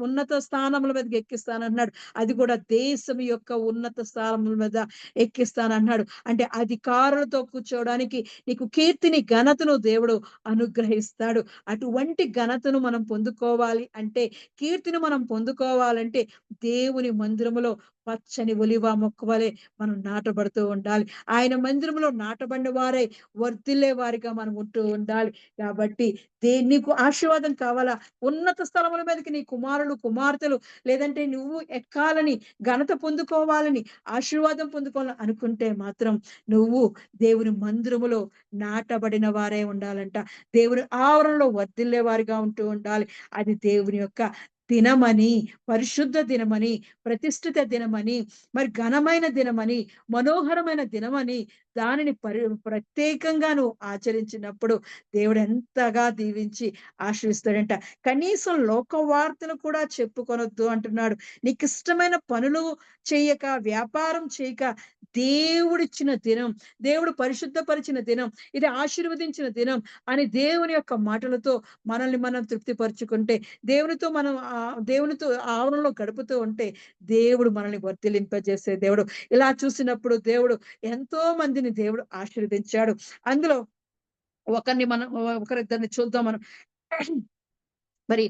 ఉన్నత స్థానముల మీదకి ఎక్కిస్తానన్నాడు. అది కూడా దేశం యొక్క ఉన్నత స్థానముల మీద ఎక్కిస్తానన్నాడు. అంటే అధికారులతో కూర్చోవడానికి నీకు కీర్తిని, ఘనతను దేవుడు అనుగ్రహిస్తాడు. అటువంటి ఘనతను మనం పొందుకోవాలి అంటే, కీర్తిని మనం పొందుకోవాలంటే దేవుని మందిరములో పచ్చని ఒలివ మొక్క వలె మనం నాటబడుతూ ఉండాలి. ఆయన మందిరంలో నాటబడిన వారై వర్ధిల్లే వారిగా మనం ఉంటూ ఉండాలి. కాబట్టి నీకు ఆశీర్వాదం కావాలా? ఉన్నత స్థలముల మీదకి నీ కుమారులు, కుమార్తెలు లేదంటే నువ్వు ఎక్కాలని, ఘనత పొందుకోవాలని, ఆశీర్వాదం పొందుకోవాలని అనుకుంటే మాత్రం నువ్వు దేవుని మందిరములో నాటబడిన వారే ఉండాలంట. దేవుని ఆవరణలో వర్ధిల్లే వారిగా ఉంటూ ఉండాలి. అది దేవుని యొక్క దినమని, పరిశుద్ధ దినమని, ప్రతిష్ఠిత దినమని, మరి ఘనమైన దినమని, మనోహరమైన దినమని దానిని ప్రత్యేకంగా నువ్వు ఆచరించినప్పుడు దేవుడు ఎంతగా దీవించి ఆశీర్వదిస్తాడంట. కనీసం లోక వార్తలు కూడా చెప్పుకొనొద్దు అంటున్నాడు. నీకిష్టమైన పనులు చెయ్యక, వ్యాపారం చేయక, దేవుడిచ్చిన దినం, దేవుడు పరిశుద్ధపరిచిన దినం, ఇది ఆశీర్వదించిన దినం అని దేవుని యొక్క మాటలతో మనల్ని మనం తృప్తిపరుచుకుంటే, దేవునితో మనం దేవునితో ఆవరణలో గడుపుతూ ఉంటే, దేవుడు మనల్ని వర్ధిల్లింపజేసే దేవుడు. ఇలా చూసినప్పుడు దేవుడు ఎంతో మందిని దేవుడు ఆశీర్వదించాడు. అందులో ఒకరిద్దరిని చూద్దాం మనం. మరి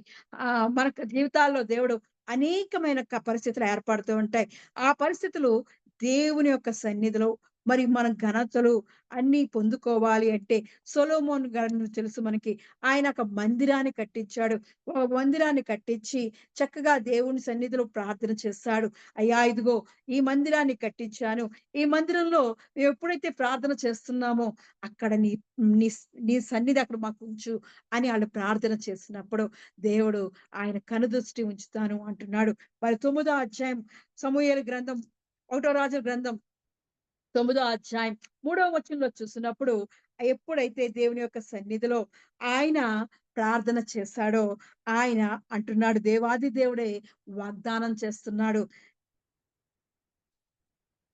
మనకు జీవితాల్లో దేవుడు అనేకమైన పరిస్థితులు ఏర్పడుతూ ఉంటాయి. ఆ పరిస్థితులు దేవుని యొక్క సన్నిధిలో మరి మన ఘనతలు అన్నీ పొందుకోవాలి అంటే సొలొమోన్ గారిని తెలుసు మనకి. ఆయన ఒక మందిరాన్ని కట్టించాడు. మందిరాన్ని కట్టించి చక్కగా దేవుని సన్నిధిలో ప్రార్థన చేస్తాడు. అయ్యా ఇదిగో ఈ మందిరాన్ని కట్టించాను. ఈ మందిరంలో మేము ఎప్పుడైతే ప్రార్థన చేస్తున్నామో అక్కడ నీ నీ నీ సన్నిధి అక్కడ మాకు ఉంచు అని ఆళ్ళు ప్రార్థన చేసినప్పుడు దేవుడు ఆయన కనుదృష్టి ఉంచుతాను అంటున్నాడు. మరి 9వ అధ్యాయం సమూయేలు గ్రంథం, 1 రాజుల గ్రంథం 9వ అధ్యాయం 3వ వచనంలో చూసినప్పుడు ఎప్పుడైతే దేవుని యొక్క సన్నిధిలో ఆయన ప్రార్థన చేశాడో ఆయన అంటున్నాడు, దేవాది దేవుడే వాగ్దానం చేస్తున్నాడు.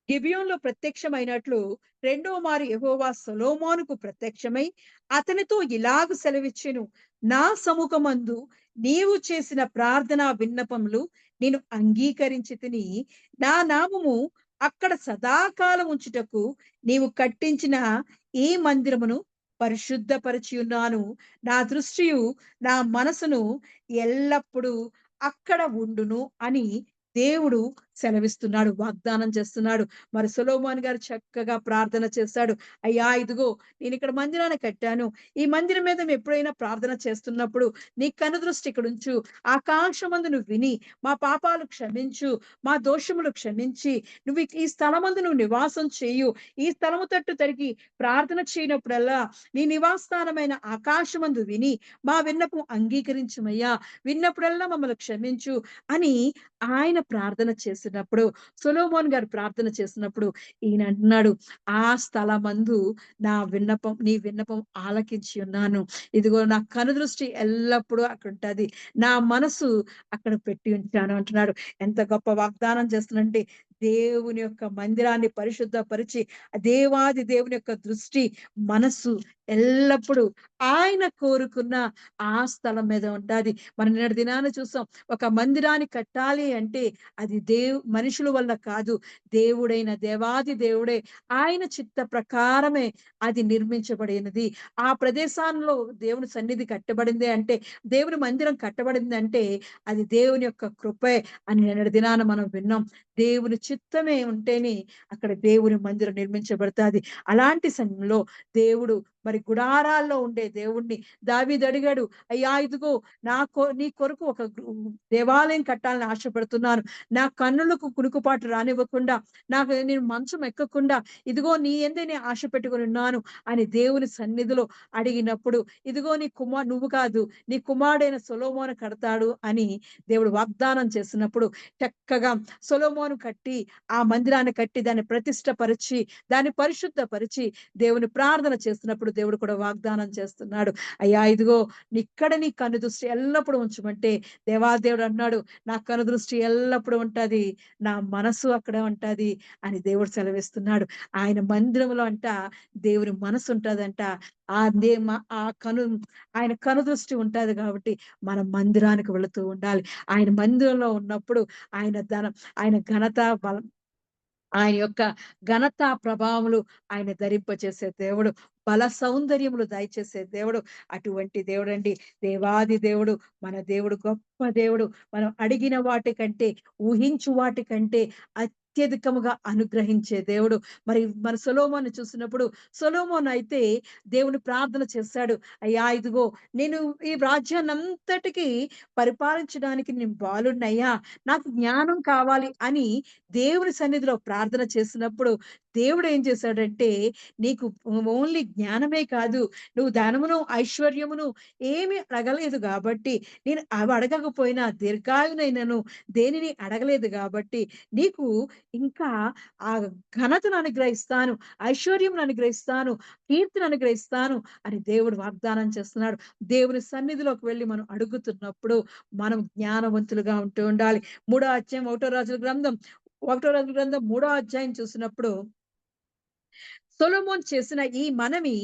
గిబియోనులో ప్రత్యక్షమైనట్లు రెండవ మారు యెహోవా సొలొమోనుకు ప్రత్యక్షమై అతనితో ఇలాగు సెలవిచ్చెను, నా సముఖమందు నీవు చేసిన ప్రార్థన విన్నపములు నేను అంగీకరించితిని. నా నామము అక్కడ సదాకాలం ఉంచుటకు నీవు కట్టించిన ఈ మందిరమును పరిశుద్ధపరిచి ఉన్నాను. నా దృష్టియు నా మనసును ఎల్లప్పుడూ అక్కడ ఉండును అని దేవుడు సెలవిస్తున్నాడు, వాగ్దానం చేస్తున్నాడు. మరి సొలొమోన్ గారు చక్కగా ప్రార్థన చేశాడు. అయ్యా ఇదిగో నేనిక్కడ మందిరాన్ని కట్టాను. ఈ మందిరం మీద మేము ఎప్పుడైనా ప్రార్థన చేస్తున్నప్పుడు నీ కనుదృష్టి ఇక్కడుంచు. ఆకాశమందు నువ్వు విని మా పాపాలు క్షమించు. మా దోషములు క్షమించి నువ్వు ఈ స్థలమందు నువ్వు నివాసం చేయు. ఈ స్థలము తట్టు తరిగి ప్రార్థన చేయనప్పుడల్లా నీ నివాసస్థానమైన ఆకాశమందు విని మా విన్నపం అంగీకరించుమయ్యా. విన్నప్పుడల్లా మమ్మల్ని క్షమించు అని ఆయన ప్రార్థన చేసినప్పుడు, సొలొమోన్ గారు ప్రార్థన చేసినప్పుడు ఈయన అంటున్నాడు, ఆ స్థలమందు నీ విన్నపం ఆలకించి ఉన్నాను. ఇదిగో నా కనుదృష్టి ఎల్లప్పుడూ అక్కడుంటది. నా మనసు అక్కడ పెట్టి ఉంచాను అంటున్నాడు. ఎంత గొప్ప వాగ్దానం చేస్తున్నాడంటే దేవుని యొక్క మందిరాన్ని పరిశుద్ధపరిచి, దేవాది దేవుని యొక్క దృష్టి, మనస్సు ఎల్లప్పుడూ ఆయన కోరుకున్న ఆ స్థలం మీద ఉంటాది. మనం నిన్నటి దినాన చూసాం. ఒక మందిరాన్ని కట్టాలి అంటే అది మనుషుల వల్ల కాదు. దేవుడైన దేవాది దేవుడే ఆయన చిత్త ప్రకారమే అది నిర్మించబడినది. ఆ ప్రదేశాల్లో దేవుని సన్నిధి కట్టబడింది అంటే, దేవుని మందిరం కట్టబడింది అంటే అది దేవుని యొక్క కృపే అని నిన్నటి దినాన మనం విన్నాం. దేవుని చిత్తమే ఉంటేనే అక్కడ దేవుని మందిరం నిర్మించబడతాది. అలాంటి సమయంలో దేవుడు మరి గుడారాల్లో ఉండే దేవుణ్ణి దావీదు అడిగాడు, అయ్యా ఇదిగో నీ కొరకు ఒక దేవాలయం కట్టాలని ఆశపడుతున్నాను. నా కన్నులకు కునుకుపాటు రానివ్వకుండా, నేను మంచం ఎక్కకుండా ఇదిగో నీ యందే నేను ఆశ పెట్టుకొని ఉన్నాను అని దేవుని సన్నిధిలో అడిగినప్పుడు, ఇదిగో నువ్వు కాదు నీ కుమారుడైన సొలొమోను కడతాడు అని దేవుడు వాగ్దానం చేసినప్పుడు చక్కగా సొలొమోను కట్టి, ఆ మందిరాన్ని కట్టి దాన్ని ప్రతిష్టపరిచి, దాన్ని పరిశుద్ధపరిచి దేవుని ప్రార్థన చేస్తున్నప్పుడు దేవుడు కూడా వాగ్దానం చేస్తున్నాడు. అయ్యా ఇదిగో నీ కనుదృష్టి ఎల్లప్పుడూ ఉంచమంటే దేవాదేవుడు అన్నాడు, నా కనుదృష్టి ఎల్లప్పుడూ ఉంటది. నా మనసు అక్కడే ఉంటది అని దేవుడు సెలవిస్తున్నాడు. ఆయన మందిరంలో దేవుని మనసు ఉంటదంట. ఆ దే మ ఆ కను ఆయన కనుదృష్టి ఉంటది కాబట్టి మనం మందిరానికి వెళుతూ ఉండాలి. ఆయన మందిరంలో ఉన్నప్పుడు ఆయన ఆయన ఘనత, బలం ఆయన యొక్క ఘనత ప్రభావములు ఆయన ధరింపచేసే దేవుడు. బల సౌందర్యములు దయచేసే దేవుడు. అటువంటి దేవుడండి. దేవాది దేవుడు, మన దేవుడు గొప్ప దేవుడు. మనం అడిగిన వాటి కంటే, ఊహించు వాటి కంటే అత్యధికముగా అనుగ్రహించే దేవుడు. మరి మన సొలొమోనుని చూసినప్పుడు సొలొమోన్ అయితే దేవుని ప్రార్థన చేశాడు. అయ్యా! ఇదిగో నేను ఈ రాజ్యాన్నంతటికి పరిపాలించడానికి నేను బాలుడినయ్యా! నాకు జ్ఞానం కావాలి అని దేవుని సన్నిధిలో ప్రార్థన చేసినప్పుడు దేవుడు ఏం చేశాడంటే, నీకు ఓన్లీ జ్ఞానమే కాదు, నువ్వు ధనమును, ఐశ్వర్యమును ఏమి అడగలేదు గాబట్టి, నేను అవి అడగకపోయినా దీర్ఘాయువునైనను దేనిని అడగలేదు గాబట్టి, నీకు ఇంకా ఆ ఘనతను అనుగ్రహిస్తాను, ఐశ్వర్యమును అనుగ్రహిస్తాను, కీర్తిని అనుగ్రహిస్తాను అని దేవుడు వాగ్దానం చేస్తున్నాడు. దేవుని సన్నిధిలోకి వెళ్లి మనం అడుగుతున్నప్పుడు, మనం జ్ఞానవంతులుగా ఉంటూ ఉండాలి. మూడో అధ్యాయం ఒకటో రాజుల గ్రంథం మూడో అధ్యాయం చూసినప్పుడు సొలొమోన్ చేసిన ఈ మనవి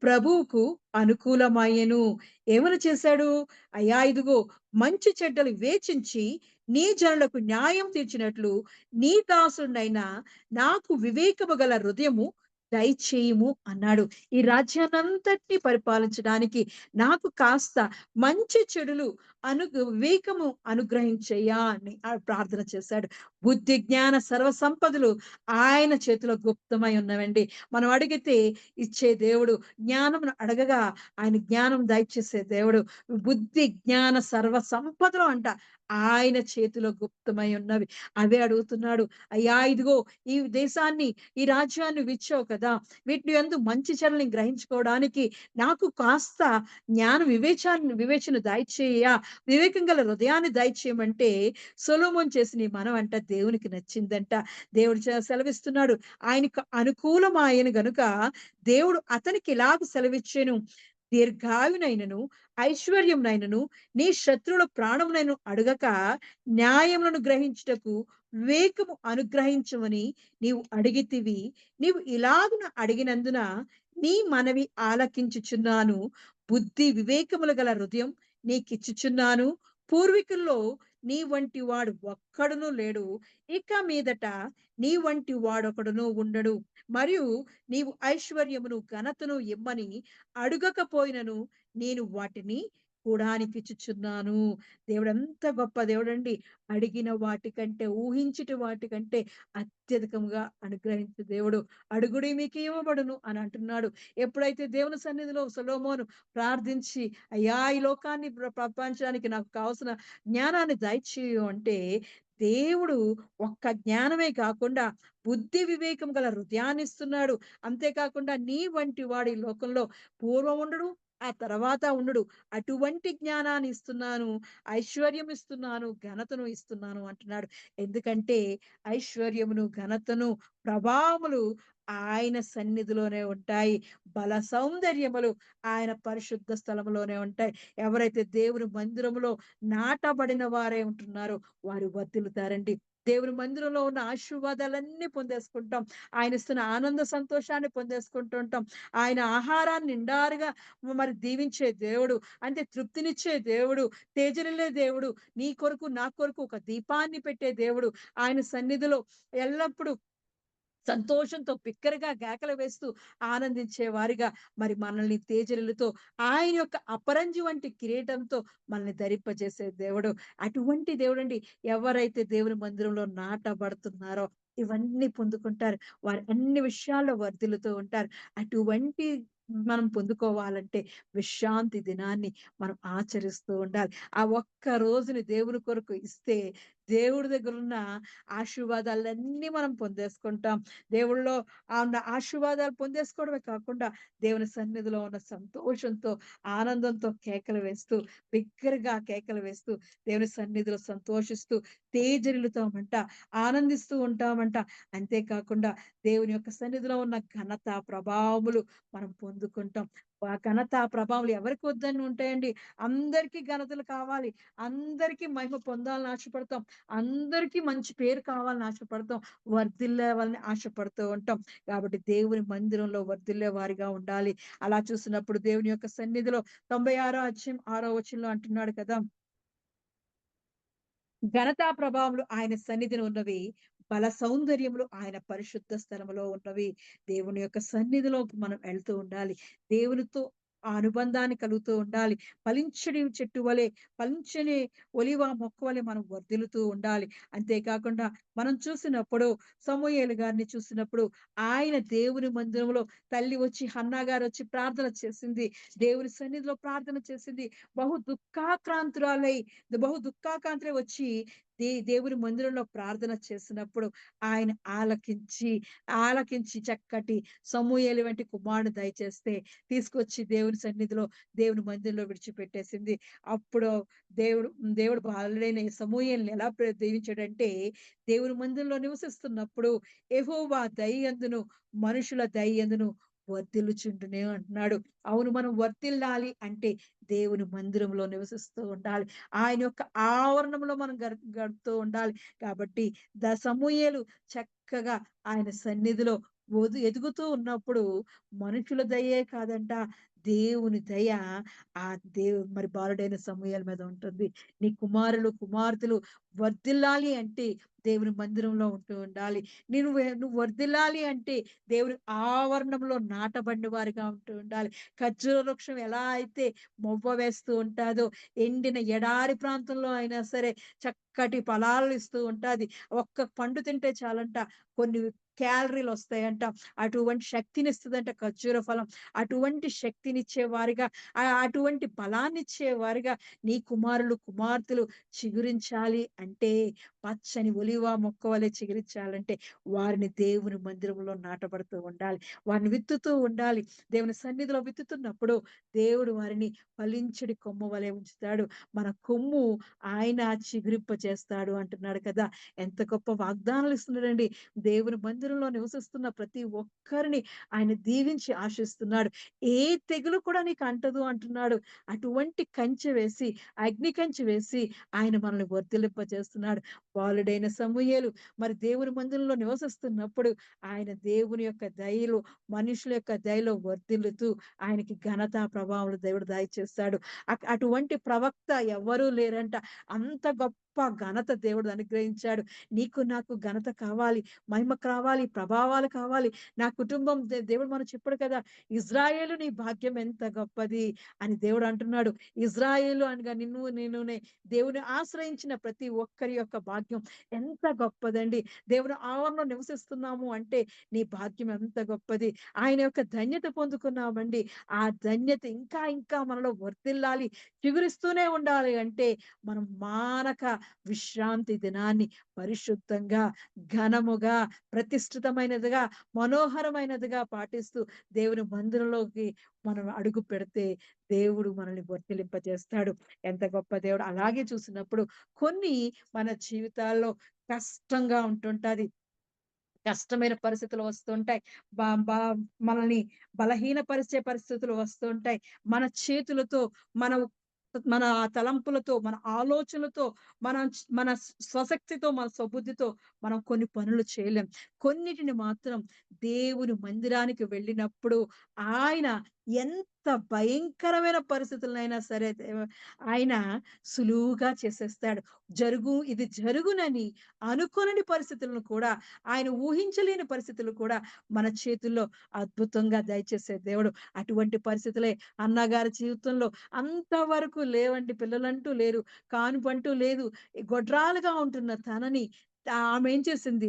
ప్రభువుకు అనుకూలమాయెను. ఏమని చేశాడు? అయ్యా! ఇదిగో మంచి చెడ్డలు వేచించి నీ జనులకు న్యాయం తీర్చినట్లు నీ దాసుడినైన నాకు వివేకము గల హృదయము దయచేయుము అన్నాడు. ఈ రాజ్యాన్నంతటిని పరిపాలించడానికి నాకు కాస్త మంచి చెడులు వివేకము అనుగ్రహించయ్యా అని ప్రార్థన చేశాడు. బుద్ధి, జ్ఞాన, సర్వ సంపదలు ఆయన చేతిలో గుప్తమై ఉన్నవండి. మనం అడిగితే ఇచ్చే దేవుడు. జ్ఞానమును అడగగా ఆయన జ్ఞానం దయచేసే దేవుడు. బుద్ధి, జ్ఞాన, సర్వ సంపదలు అంట ఆయన చేతిలో గుప్తమై ఉన్నవి. అవే అడుగుతున్నాడు. అయ్యా! ఇదిగో ఈ దేశాన్ని, ఈ రాజ్యాన్ని ఇచ్చావు కదా! వీటి యందు మంచి చెడులని గ్రహించుకోవడానికి నాకు కాస్త వివేచన దయచేయ, వివేకం గల హృదయాన్ని దయచేయమంటే సొలొమోన్ చేసిన ఈ మనవంట దేవునికి నచ్చిందంట. దేవుడు సెలవిస్తున్నాడు. ఆయనకు అనుకూలమాయెను గనుక దేవుడు అతనికి ఇలాగ సెలవిచ్చెను. దీర్ఘాయునైనను, ఐశ్వర్యమునైనను, నీ శత్రువుల ప్రాణమునైనను అడుగక న్యాయములను గ్రహించుటకు వివేకము అనుగ్రహించమని నీవు అడిగితివి. నీవు ఇలాగున అడిగినందున నీ మనవి ఆలకించుచున్నాను. బుద్ధి వివేకములు గల హృదయం నీకిచ్చుచున్నాను. పూర్వీకుల్లో నీ వంటి వాడు ఒక్కడును లేడు. ఇక మీదట నీ వంటి వాడొకడును ఉండడు. మరియు నీవు ఐశ్వర్యమును, ఘనతను ఇమ్మని అడుగకపోయినను నేను వాటిని కూడా నీకిచ్చుచున్నాను. దేవుడెంత గొప్ప దేవుడండి. అడిగిన వాటికంటే, ఊహించిటి వాటికంటే అత్యధికంగా అనుగ్రహించు దేవుడు. అడుగుడి మీకు ఇవ్వబడును అని అంటున్నాడు. ఎప్పుడైతే దేవుని సన్నిధిలో సొలొమోను ప్రార్థించి, అయ్యా! ఈ లోకాన్ని ప్రపంచానికి నాకు కావాల్సిన జ్ఞానాన్ని దయచేయు అంటే, దేవుడు ఒక్క జ్ఞానమే కాకుండా బుద్ధి వివేకం గల హృదయాన్నిస్తున్నాడు. అంతేకాకుండా నీ వంటి వాడు ఈ లోకంలో పూర్వం ఉండడు, ఆ తర్వాత ఉండడు. అటువంటి జ్ఞానాన్ని ఇస్తున్నాను, ఐశ్వర్యం ఇస్తున్నాను, ఘనతను ఇస్తున్నాను అంటున్నాడు. ఎందుకంటే ఐశ్వర్యమును, ఘనతను, ప్రభావములు ఆయన సన్నిధిలోనే ఉంటాయి. బల సౌందర్యములు ఆయన పరిశుద్ధ స్థలములోనే ఉంటాయి. ఎవరైతే దేవుని మందిరములో నాటబడిన వారే ఉంటున్నారో వారు వర్ధిల్లుతారండి. దేవుని మందిరంలో ఉన్న ఆశీర్వాదాలన్నీ పొందేసుకుంటాం. ఆయన ఇస్తున్న ఆనంద సంతోషాన్ని పొందేసుకుంటూ ఉంటాం. ఆయన ఆహారాన్ని నిండారుగా మరి దీవించే దేవుడు. అంటే తృప్తినిచ్చే దేవుడు, తేజరిల్లే దేవుడు, నీ కొరకు, నా కొరకు ఒక దీపాన్ని పెట్టే దేవుడు. ఆయన సన్నిధిలో ఎల్లప్పుడూ సంతోషంతో బిగ్గరగా కేకలు వేస్తూ ఆనందించే వారిగా మరి మనల్ని తేజరిల్లుతో ఆయన యొక్క అపరంజి వంటి కిరీటంతో మనల్ని ధరింపజేసే దేవుడు. అటువంటి దేవుడండి. ఎవరైతే దేవుని మందిరంలో నాటబడుతున్నారో ఇవన్నీ పొందుకుంటారు. వారు అన్ని విషయాల్లో వర్ధిల్లుతూ ఉంటారు. అటువంటి మనం పొందుకోవాలంటే విశ్రాంతి దినాన్ని మనం ఆచరిస్తూ ఉండాలి. ఆ ఒక్క రోజుని దేవుని కొరకు ఇస్తే దేవుడి దగ్గరున్న ఆశీర్వాదాలన్నీ మనం పొందేసుకుంటాం. దేవుళ్ళో ఉన్న ఆశీర్వాదాలు పొందేసుకోవడమే కాకుండా దేవుని సన్నిధిలో ఉన్న సంతోషంతో, ఆనందంతో కేకలు వేస్తూ, బిగ్గరగా కేకలు వేస్తూ, దేవుని సన్నిధిలో సంతోషిస్తూ, తేజరిల్లుతామంట, ఆనందిస్తూ ఉంటామంట. అంతేకాకుండా దేవుని యొక్క సన్నిధిలో ఉన్న ఘనత, ప్రభావములు మనం పొందుకుంటాం. ఆ ఘనత, ప్రభావాలు ఎవరికి వద్దని ఉంటాయండి? అందరికీ ఘనతలు కావాలి. అందరికీ మహిమ పొందాలని ఆశపడతాం. అందరికీ మంచి పేరు కావాలని ఆశపడతాం. వర్ధిల్లేవాలని ఆశపడుతూ ఉంటాం. కాబట్టి దేవుని మందిరంలో వర్ధిల్లే వారిగా ఉండాలి. అలా చూసినప్పుడు దేవుని యొక్క సన్నిధిలో 96 అధ్యాయం 6 వచనంలో అంటున్నాడు కదా! ఘనతా ప్రభావములు ఆయన సన్నిధిని ఉన్నవి. బల సౌందర్యములు ఆయన పరిశుద్ధ స్థలములో ఉన్నవి. దేవుని యొక్క సన్నిధిలోకి మనం వెళ్తూ ఉండాలి. దేవునితో ఆ అనుబంధాన్ని కలుగుతూ ఉండాలి. ఫలించని చెట్టు వలె, ఫలించని ఒలివ మొక్క వలె మనం వర్ధిల్లుతూ ఉండాలి. అంతేకాకుండా మనం చూసినప్పుడు సమూయేలు గారిని చూసినప్పుడు ఆయన దేవుని మందిరంలో తల్లి వచ్చి హన్నా గారొచ్చి ప్రార్థన చేసింది. దేవుని సన్నిధిలో ప్రార్థన చేసింది. బహు దుఃఖాక్రాంతురాలై బహు దుఃఖాకాంతులై వచ్చి దేవుని మందిరంలో ప్రార్థన చేసినప్పుడు ఆయన ఆలకించి చక్కటి సమూయేలు వంటి కుమారుడు దయచేస్తే తీసుకొచ్చి దేవుని సన్నిధిలో, దేవుని మందిరంలో విడిచిపెట్టేసింది. అప్పుడు దేవుడు దేవుడు బాలుడైన సమూయేలుని ఎలా దీవించాడంటే, దేవుని మందిరంలో నివసిస్తున్నప్పుడు యెహోవా దయయందును, మనుషుల దయయందును వర్ధిల్లుచుండును అంటున్నాడు. అవును, మనం వర్ధిల్లాలి అంటే దేవుని మందిరంలో నివసిస్తూ ఉండాలి. ఆయన యొక్క ఆవరణంలో మనం గడుపుతూ ఉండాలి. కాబట్టి సమూయేలు చక్కగా ఆయన సన్నిధిలో ఎదుగుతూ ఉన్నప్పుడు మనుషుల దయే కాదంట, దేవుని దయ ఆ మరి బాలుడైన సమూయేలు మీద ఉంటుంది. నీ కుమారులు, కుమార్తెలు వర్ధిల్లాలి అంటే దేవుని మందిరంలో ఉంటూ ఉండాలి. నువ్వు వర్ధిల్లాలి అంటే దేవుని ఆవరణంలో నాటబడిన వారిగా ఉంటూ ఉండాలి. ఖర్జూర వృక్షం ఎలా అయితే మొవ్వ వేస్తూ ఉంటాదో, ఎండిన ఎడారి ప్రాంతంలో అయినా సరే చక్కటి ఫలాలు ఇస్తూ ఉంటాది. ఒక్క పండు తింటే చాలంట కొన్ని క్యాలరీలు వస్తాయంట. అటువంటి శక్తినిస్తదంట ఖర్జూర ఫలం. అటువంటి శక్తినిచ్చే వారిగా, అటువంటి బలాన్నిచ్చే వారిగా నీ కుమారులు, కుమార్తెలు చిగురించాలి అంటే, పచ్చని ఒలీవ మొక్క వలె చిగురించాలంటే వారిని దేవుని మందిరంలో నాటబడుతూ ఉండాలి. వారిని విత్తుతూ ఉండాలి. దేవుని సన్నిధిలో విత్తుతున్నప్పుడు దేవుడు వారిని ఫలించడి కొమ్మ వలె ఉంచుతాడు. మన కొమ్ము ఆయన చిగురింపచేస్తాడు అంటున్నాడు కదా! ఎంత గొప్ప వాగ్దానాలు ఇస్తున్నాడండి. దేవుని మందిరంలో నివసిస్తున్న ప్రతి ఒక్కరిని ఆయన దీవించి ఆశిస్తున్నాడు. ఏ తెగులు కూడా నీకు అంటదు అంటున్నాడు. అటువంటి కంచె వేసి, అగ్ని కంచె వేసి ఆయన మనల్ని వర్ధిల్లింపజేస్తున్నాడు. బాలుడైన సమూయేలు మరి దేవుని మందిరంలో నివసిస్తున్నప్పుడు ఆయన దేవుని యొక్క దయలో, మనుషుల యొక్క దయలో వర్ధిల్లుతూ ఆయనకి ఘనత, ప్రభావాలు దేవుడు దయచేస్తాడు. అటువంటి ప్రవక్త ఎవ్వరూ లేరంట. అంత గొప్ప ఘనత దేవుడు అనుగ్రహించాడు. నీకు నాకు ఘనత కావాలి, మహిమ కావాలి, ప్రభావాలు కావాలి. నా కుటుంబం దేవుడు మనకు చెప్పాడు కదా! ఇజ్రాయేలు నీ భాగ్యం ఎంత గొప్పది అని దేవుడు అంటున్నాడు. ఇజ్రాయేలు అనగా నిన్నునే దేవుని ఆశ్రయించిన ప్రతి ఒక్కరి యొక్క భాగ్యం ఎంత గొప్పదండి. దేవుని ఆవరణలో నివసిస్తున్నాము అంటే నీ భాగ్యం ఎంత గొప్పది. ఆయన యొక్క ధన్యత పొందుకున్నామండి. ఆ ధన్యత ఇంకా ఇంకా మనలో వర్ధిల్లాలి, చిగురిస్తూనే ఉండాలి అంటే మనం మానక విశ్రాంతి దినాన్ని పరిశుద్ధంగా, ఘనముగా, ప్రతిష్ఠితమైనదిగా, మనోహరమైనదిగా పాటిస్తూ దేవుని మందిరంలోకి మనం అడుగు పెడితే దేవుడు మనల్ని వర్ధిల్లింపజేస్తాడు. ఎంత గొప్ప దేవుడు! అలాగే చూసినప్పుడు కొన్ని మన జీవితాల్లో కష్టంగా ఉంటుంటది. కష్టమైన పరిస్థితులు వస్తుంటాయి. బా బా మనల్ని బలహీనపరిచే పరిస్థితులు వస్తుంటాయి. మన చేతులతో, మన మన తలంపులతో, మన ఆలోచనలతో, మన స్వశక్తితో, మన స్వబుద్ధితో మనం కొన్ని పనులు చేయలేం. కొన్నిటిని మాత్రం దేవుని మందిరానికి వెళ్ళినప్పుడు ఆయన ఎంత భయంకరమైన పరిస్థితులనైనా సరే ఆయన సులువుగా చేసేస్తాడు. ఇది జరుగునని అనుకోనని పరిస్థితులను కూడా, ఆయన ఊహించలేని పరిస్థితులు కూడా మన చేతుల్లో అద్భుతంగా దయచేసే దేవుడు. అటువంటి పరిస్థితులే అన్నగారి జీవితంలో అంతవరకు లేవండి. పిల్లలంటూ లేరు. కానుపంటూ లేదు. గొడ్రాలుగా ఉంటున్న తనని ఆమె ఏం చేసింది?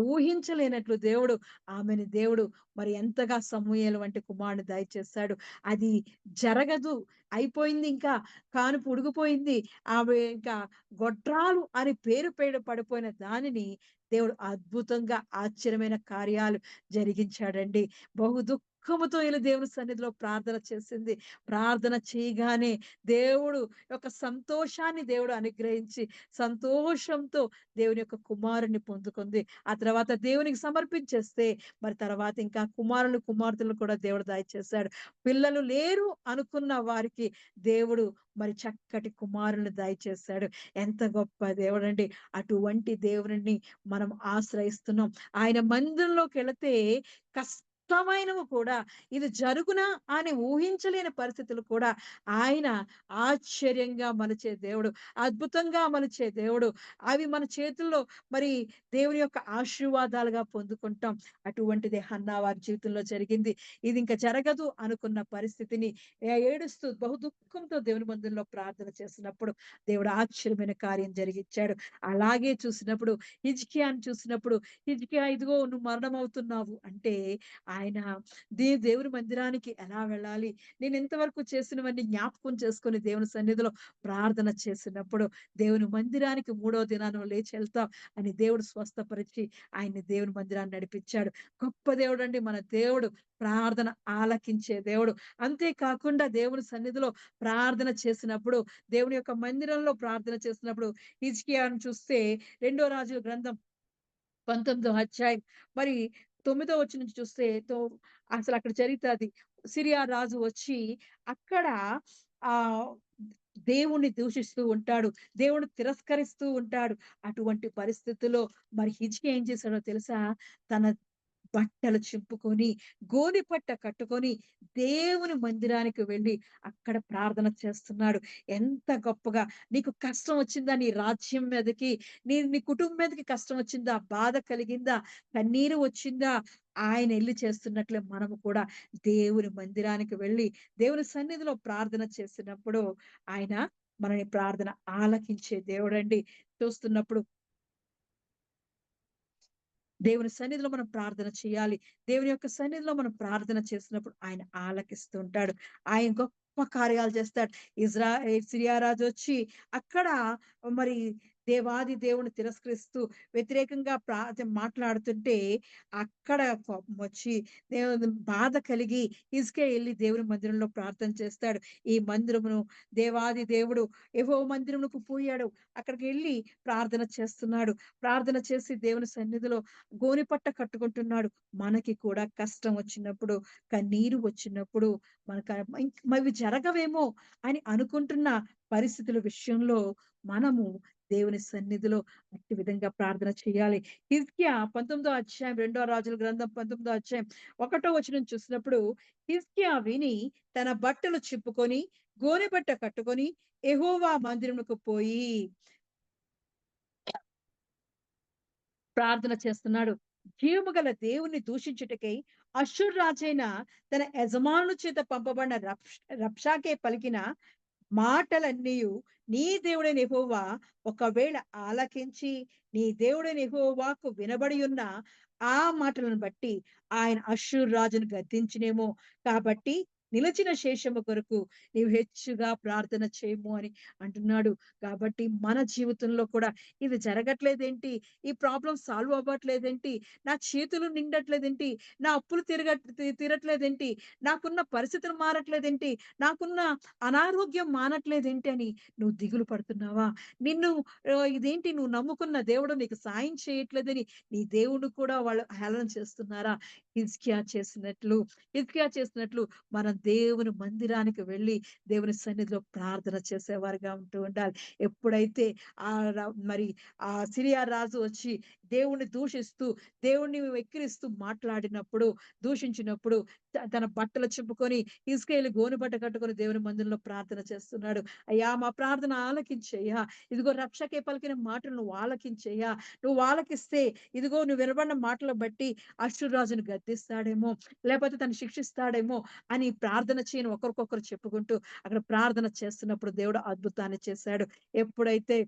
ఊహించలేనట్లు దేవుడు మరి ఎంతగా సమూయేలు వంటి కుమారుడిని దయచేశాడు. అది జరగదు. అయిపోయింది ఇంకా. కానుపు ఉడికిపోయింది. ఆమె ఇంకా గొడ్రాలు అని పేరు పడిపోయిన దానిని దేవుడు అద్భుతంగా ఆశ్చర్యమైన కార్యాలు జరిగించాడండి. బహు దుఃఖముతో ఈళ్ళ దేవుని సన్నిధిలో ప్రార్థన చేసింది. ప్రార్థన చేయగానే దేవుడు యొక్క సంతోషాన్ని దేవుడు అనుగ్రహించి, సంతోషంతో దేవుని యొక్క కుమారుడిని పొందుకుంది. ఆ తర్వాత దేవునికి సమర్పించేస్తే మరి తర్వాత ఇంకా కుమారులు, కుమార్తెలు కూడా దేవుడు దయచేశాడు. పిల్లలు లేరు అనుకున్న వారికి దేవుడు మరి చక్కటి కుమారుల్ని దయచేశాడు. ఎంత గొప్ప దేవుడండి! అటువంటి దేవుడిని మనం ఆశ్రయిస్తున్నాం. ఆయన మందిరంలోకెళితే కష్టం సమస్తమైనవి కూడా ఇది జరుగునా అని ఊహించలేని పరిస్థితులు కూడా ఆయన ఆశ్చర్యంగా మలిచే దేవుడు, అద్భుతంగా మలిచే దేవుడు. అవి మన చేతుల్లో మరి దేవుని యొక్క ఆశీర్వాదాలుగా పొందుకుంటాం. అటువంటిదే హన్నా వారి జీవితంలో జరిగింది. ఇది ఇంక జరగదు అనుకున్న పరిస్థితిని ఏడుస్తూ బహు దుఃఖంతో దేవుని మందిరంలో ప్రార్థన చేసినప్పుడు దేవుడు ఆశ్చర్యమైన కార్యం జరిగిచ్చాడు. అలాగే చూసినప్పుడు హిజ్కియాని చూసినప్పుడు, హిజ్కియా ఇదిగో నువ్వు మరణమవుతున్నావు అంటే ఆయన దేవుని మందిరానికి ఎలా వెళ్ళాలి? నేను ఇంతవరకు చేసినవన్నీ జ్ఞాపకం చేసుకొని దేవుని సన్నిధిలో ప్రార్థన చేసినప్పుడు దేవుని మందిరానికి మూడో దినాన నువ్వు లేచి వెళ్తావు అని దేవుడు స్వస్థపరిచి ఆయన్ని దేవుని మందిరాన్ని నడిపించాడు. గొప్ప దేవుడండి మన దేవుడు. ప్రార్థన ఆలకించే దేవుడు. అంతే కాకుండా దేవుని సన్నిధిలో ప్రార్థన చేసినప్పుడు, దేవుని యొక్క మందిరంలో ప్రార్థన చేసినప్పుడు హిజ్కియాను చూస్తే రెండో రాజుల గ్రంథం 19 అధ్యాయం మరి 9 వచనం నుంచి చూస్తే అసలక్కడ చరిత్ర అది. సిరియా రాజు వచ్చి అక్కడ ఆహ్, దేవుణ్ణి దూషిస్తూ ఉంటాడు. దేవుడిని తిరస్కరిస్తూ ఉంటాడు. అటువంటి పరిస్థితిలో మరి హిజ్కియా ఏం చేశాడో తెలుసా? తన బట్టలు చింపుకొని, గోనెపట్ట కట్టుకొని, దేవుని మందిరానికి వెళ్లి అక్కడ ప్రార్థన చేస్తున్నాడు. ఎంత గొప్పగా నీకు కష్టం వచ్చిందా నీ రాజ్యం మీదకి? నీ కుటుంబం మీదకి కష్టం వచ్చిందా? బాధ కలిగిందా? కన్నీరు వచ్చిందా? ఆయన ఎళ్లి చేస్తున్నట్లే మనము కూడా దేవుని మందిరానికి వెళ్లి, దేవుని సన్నిధిలో ప్రార్థన చేసినప్పుడు ఆయన మనని ప్రార్థన ఆలకించే దేవుడండి. చూస్తున్నప్పుడు దేవుని సన్నిధిలో మనం ప్రార్థన చేయాలి. దేవుని యొక్క సన్నిధిలో మనం ప్రార్థన చేసినప్పుడు ఆయన ఆలకిస్తూ ఉంటాడు. ఆయన గొప్ప కార్యాలు చేస్తాడు. సిరియా రాజొచ్చి అక్కడ మరి దేవాది దేవుడిని తిరస్కరిస్తూ వ్యతిరేకంగా మాట్లాడుతుంటే అక్కడ కోపమొచ్చి బాధ కలిగి హిజ్కియా ఎళ్లి దేవుని మందిరంలో ప్రార్థన చేస్తాడు. ఈ మందిరమును దేవాది దేవుడు యెహోవా మందిరమునకు పోయాడు. అక్కడికెళ్లి ప్రార్థన చేస్తున్నాడు. ప్రార్థన చేసి దేవుని సన్నిధిలో గోనెపట్ట కట్టుకుంటున్నాడు. మనకి కూడా కష్టం వచ్చినప్పుడు, కన్నీరు వచ్చినప్పుడు మనకు మవి జరగవేమో అని అనుకుంటున్న పరిస్థితుల విషయంలో మనము దేవుని సన్నిధిలో అట్టి విధంగా ప్రార్థన చేయాలి. హిజ్కియా 19 అధ్యాయం, రెండో రాజుల గ్రంథం 19 అధ్యాయం 1 వచనం చూసినప్పుడు హిజ్కియా విని తన బట్టలు చింపుకొని, గోనెపట్ట కట్టుకొని యెహోవా మందిరమునకు పోయి ప్రార్థన చేస్తున్నాడు. జీవము గల దేవుణ్ణి దూషించుటకై అష్షూరు రాజైన తన యజమానుల చేత పంపబడిన రబ్షాకే పలికిన మాటలన్నీయు నీ దేవుడైన యెహోవా ఒకవేళ ఆలకించి నీ దేవుడైన యెహోవాకు వినబడి ఉన్న ఆ మాటలను బట్టి ఆయన అష్షూరు రాజును గద్దించినేమో. కాబట్టి నిలిచిన శేషము కొరకు నీవు హెచ్చుగా ప్రార్థన చేయము అని అంటున్నాడు. కాబట్టి మన జీవితంలో కూడా ఇది జరగట్లేదేంటి? ఈ ప్రాబ్లమ్ సాల్వ్ అవ్వట్లేదేంటి? నా చేతులు నిండట్లేదేంటి? నా అప్పులు తీరట్లేదేంటి? నాకున్న పరిస్థితులు మారట్లేదేంటి? నాకున్న అనారోగ్యం మానట్లేదేంటి అని నువ్వు దిగులు పడుతున్నావా? నిన్ను ఇదేంటి నువ్వు నమ్ముకున్న దేవుడు నీకు సాయం చేయట్లేదని నీ దేవుడు కూడా వాళ్ళు హేళన చేస్తున్నారా? హిజ్కియా చేసినట్లు మనం దేవుని మందిరానికి వెళ్లి దేవుని సన్నిధిలో ప్రార్థన చేసేవారుగా ఉంటూ ఉండాలి. ఎప్పుడైతే మరి ఆ సిరియా రాజు వచ్చి దేవుణ్ణి దూషిస్తూ, దేవుణ్ణి వెక్కిరిస్తూ మాట్లాడినప్పుడు, దూషించినప్పుడు తన బట్టలు చింపుకొని హిజ్కియా గోనెపట్ట కట్టుకొని దేవుని మందిరంలో ప్రార్థన చేస్తున్నాడు. అయ్యా మా ప్రార్థన ఆలకించయ్యా. ఇదిగో రక్షకే పలికిన మాటలు నువ్వు ఆలకించయ్యా. నువ్వు ఆలకిస్తే ఇదిగో నువ్వు వినబడిన మాటలు బట్టి అష్షూరు రాజును గద్దిస్తాడేమో, లేకపోతే తను శిక్షిస్తాడేమో అని ప్రార్థన చేయని ఒకరికొకరు చెప్పుకుంటూ అక్కడ ప్రార్థన చేస్తున్నప్పుడు దేవుడు అద్భుతాన్ని చేశాడు. ఎప్పుడైతే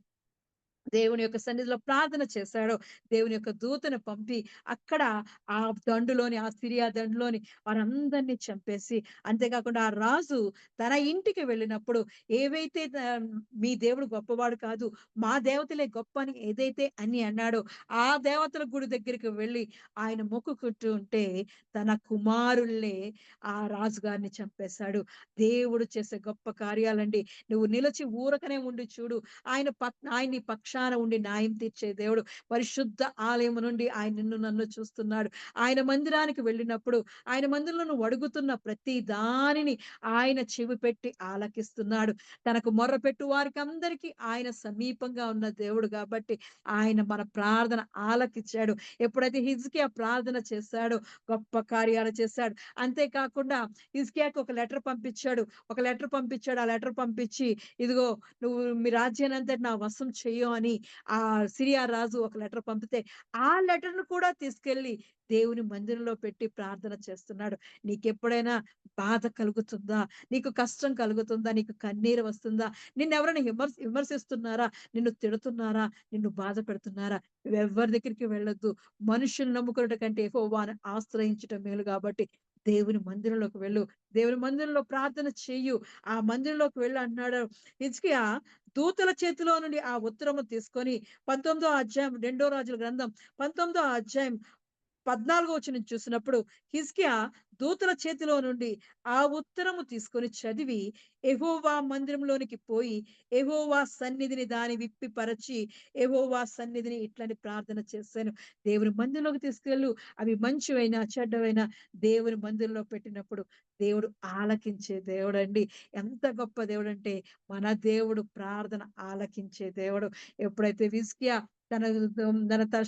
దేవుని యొక్క సన్నిధిలో ప్రార్థన చేశాడో, దేవుని యొక్క దూతను పంపి అక్కడ ఆ దండులోని, ఆ సిరియా దండులోని వారందరిని చంపేసి, అంతేకాకుండా ఆ రాజు తన ఇంటికి వెళ్ళినప్పుడు ఏవైతే మీ దేవుడు గొప్పవాడు కాదు, మా దేవతలే గొప్ప అని ఏదైతే అని అన్నాడో, ఆ దేవతల గుడి దగ్గరికి వెళ్ళి ఆయన మొక్కుకుంటూ ఉంటే తన కుమారుల్నే ఆ రాజుగారిని చంపేశాడు. దేవుడు చేసే గొప్ప కార్యాలండి. నువ్వు నిలిచి ఊరకనే ఉండి చూడు. ఆయన నీ పక్షాన పక్షాన ఉండి న్యాయం తీర్చే దేవుడు. పరిశుద్ధ ఆలయం నుండి ఆయన నిన్ను నన్ను చూస్తున్నాడు. ఆయన మందిరానికి వెళ్ళినప్పుడు ఆయన మందిరంలో నువ్వు అడుగుతున్న ప్రతి దానిని ఆయన చెవి పెట్టి ఆలకిస్తున్నాడు. తనకు మొర్రపెట్టు వారికందరికీ ఆయన సమీపంగా ఉన్న దేవుడు కాబట్టి ఆయన మన ప్రార్థన ఆలకించాడు. ఎప్పుడైతే హిజ్కియా ప్రార్థన చేశాడో గొప్ప కార్యాలు చేశాడు. అంతేకాకుండా హిజ్కియాకి ఒక లెటర్ పంపించాడు. ఒక లెటర్ పంపించాడు. ఆ లెటర్ పంపించి, ఇదిగో నువ్వు మీ రాజ్యాన్నంతటి నా వశం చెయ్యు అని ఆ సిరియా రాజు ఒక లెటర్ పంపితే, ఆ లెటర్‌ను కూడా తీసుకెళ్ళి దేవుని మందిరంలో పెట్టి ప్రార్థన చేస్తున్నాడు. నీకెప్పుడైనా బాధ కలుగుతుందా? నీకు కష్టం కలుగుతుందా? నీకు కన్నీరు వస్తుందా? నిన్నెవరైనా విమర్శిస్తున్నారా? నిన్ను తిడుతున్నారా? నిన్ను బాధ పెడుతున్నారా? నువ్వెవ్వరి దగ్గరికి వెళ్ళొద్దు. మనుషుల్ని నమ్ముకొనుట కంటే యెహోవాను ఆశ్రయించుట మేలు గాబట్టి దేవుని మందిరంలోకి వెళ్ళు. దేవుని మందిరంలో ప్రార్థన చెయ్యు. ఆ మందిరంలోకి వెళ్ళు అంటున్నాడు. హిజ్కియా దూతల చేతిలో నుండి ఆ ఉత్తరము తీసుకొని 19వ అధ్యాయం, రెండో రాజుల గ్రంథం 19వ అధ్యాయం 14 వచనం చూసినప్పుడు హిజ్కియా దూతల చేతిలో నుండి ఆ ఉత్తరము తీసుకొని చదివి యెహోవా మందిరంలోనికి పోయి యెహోవా సన్నిధిని దాని విప్పి పరచి యెహోవా సన్నిధిని ఇట్లని ప్రార్థన చేశాను. దేవుని మందిరంలోకి తీసుకెళ్ళు. అవి మంచివైనా చెడ్డవైనా దేవుని మందిరంలో పెట్టినప్పుడు దేవుడు ఆలకించే దేవుడండి. ఎంత గొప్ప దేవుడంటే మన దేవుడు ప్రార్థన ఆలకించే దేవుడు. ఎప్పుడైతే హిజ్కియా తన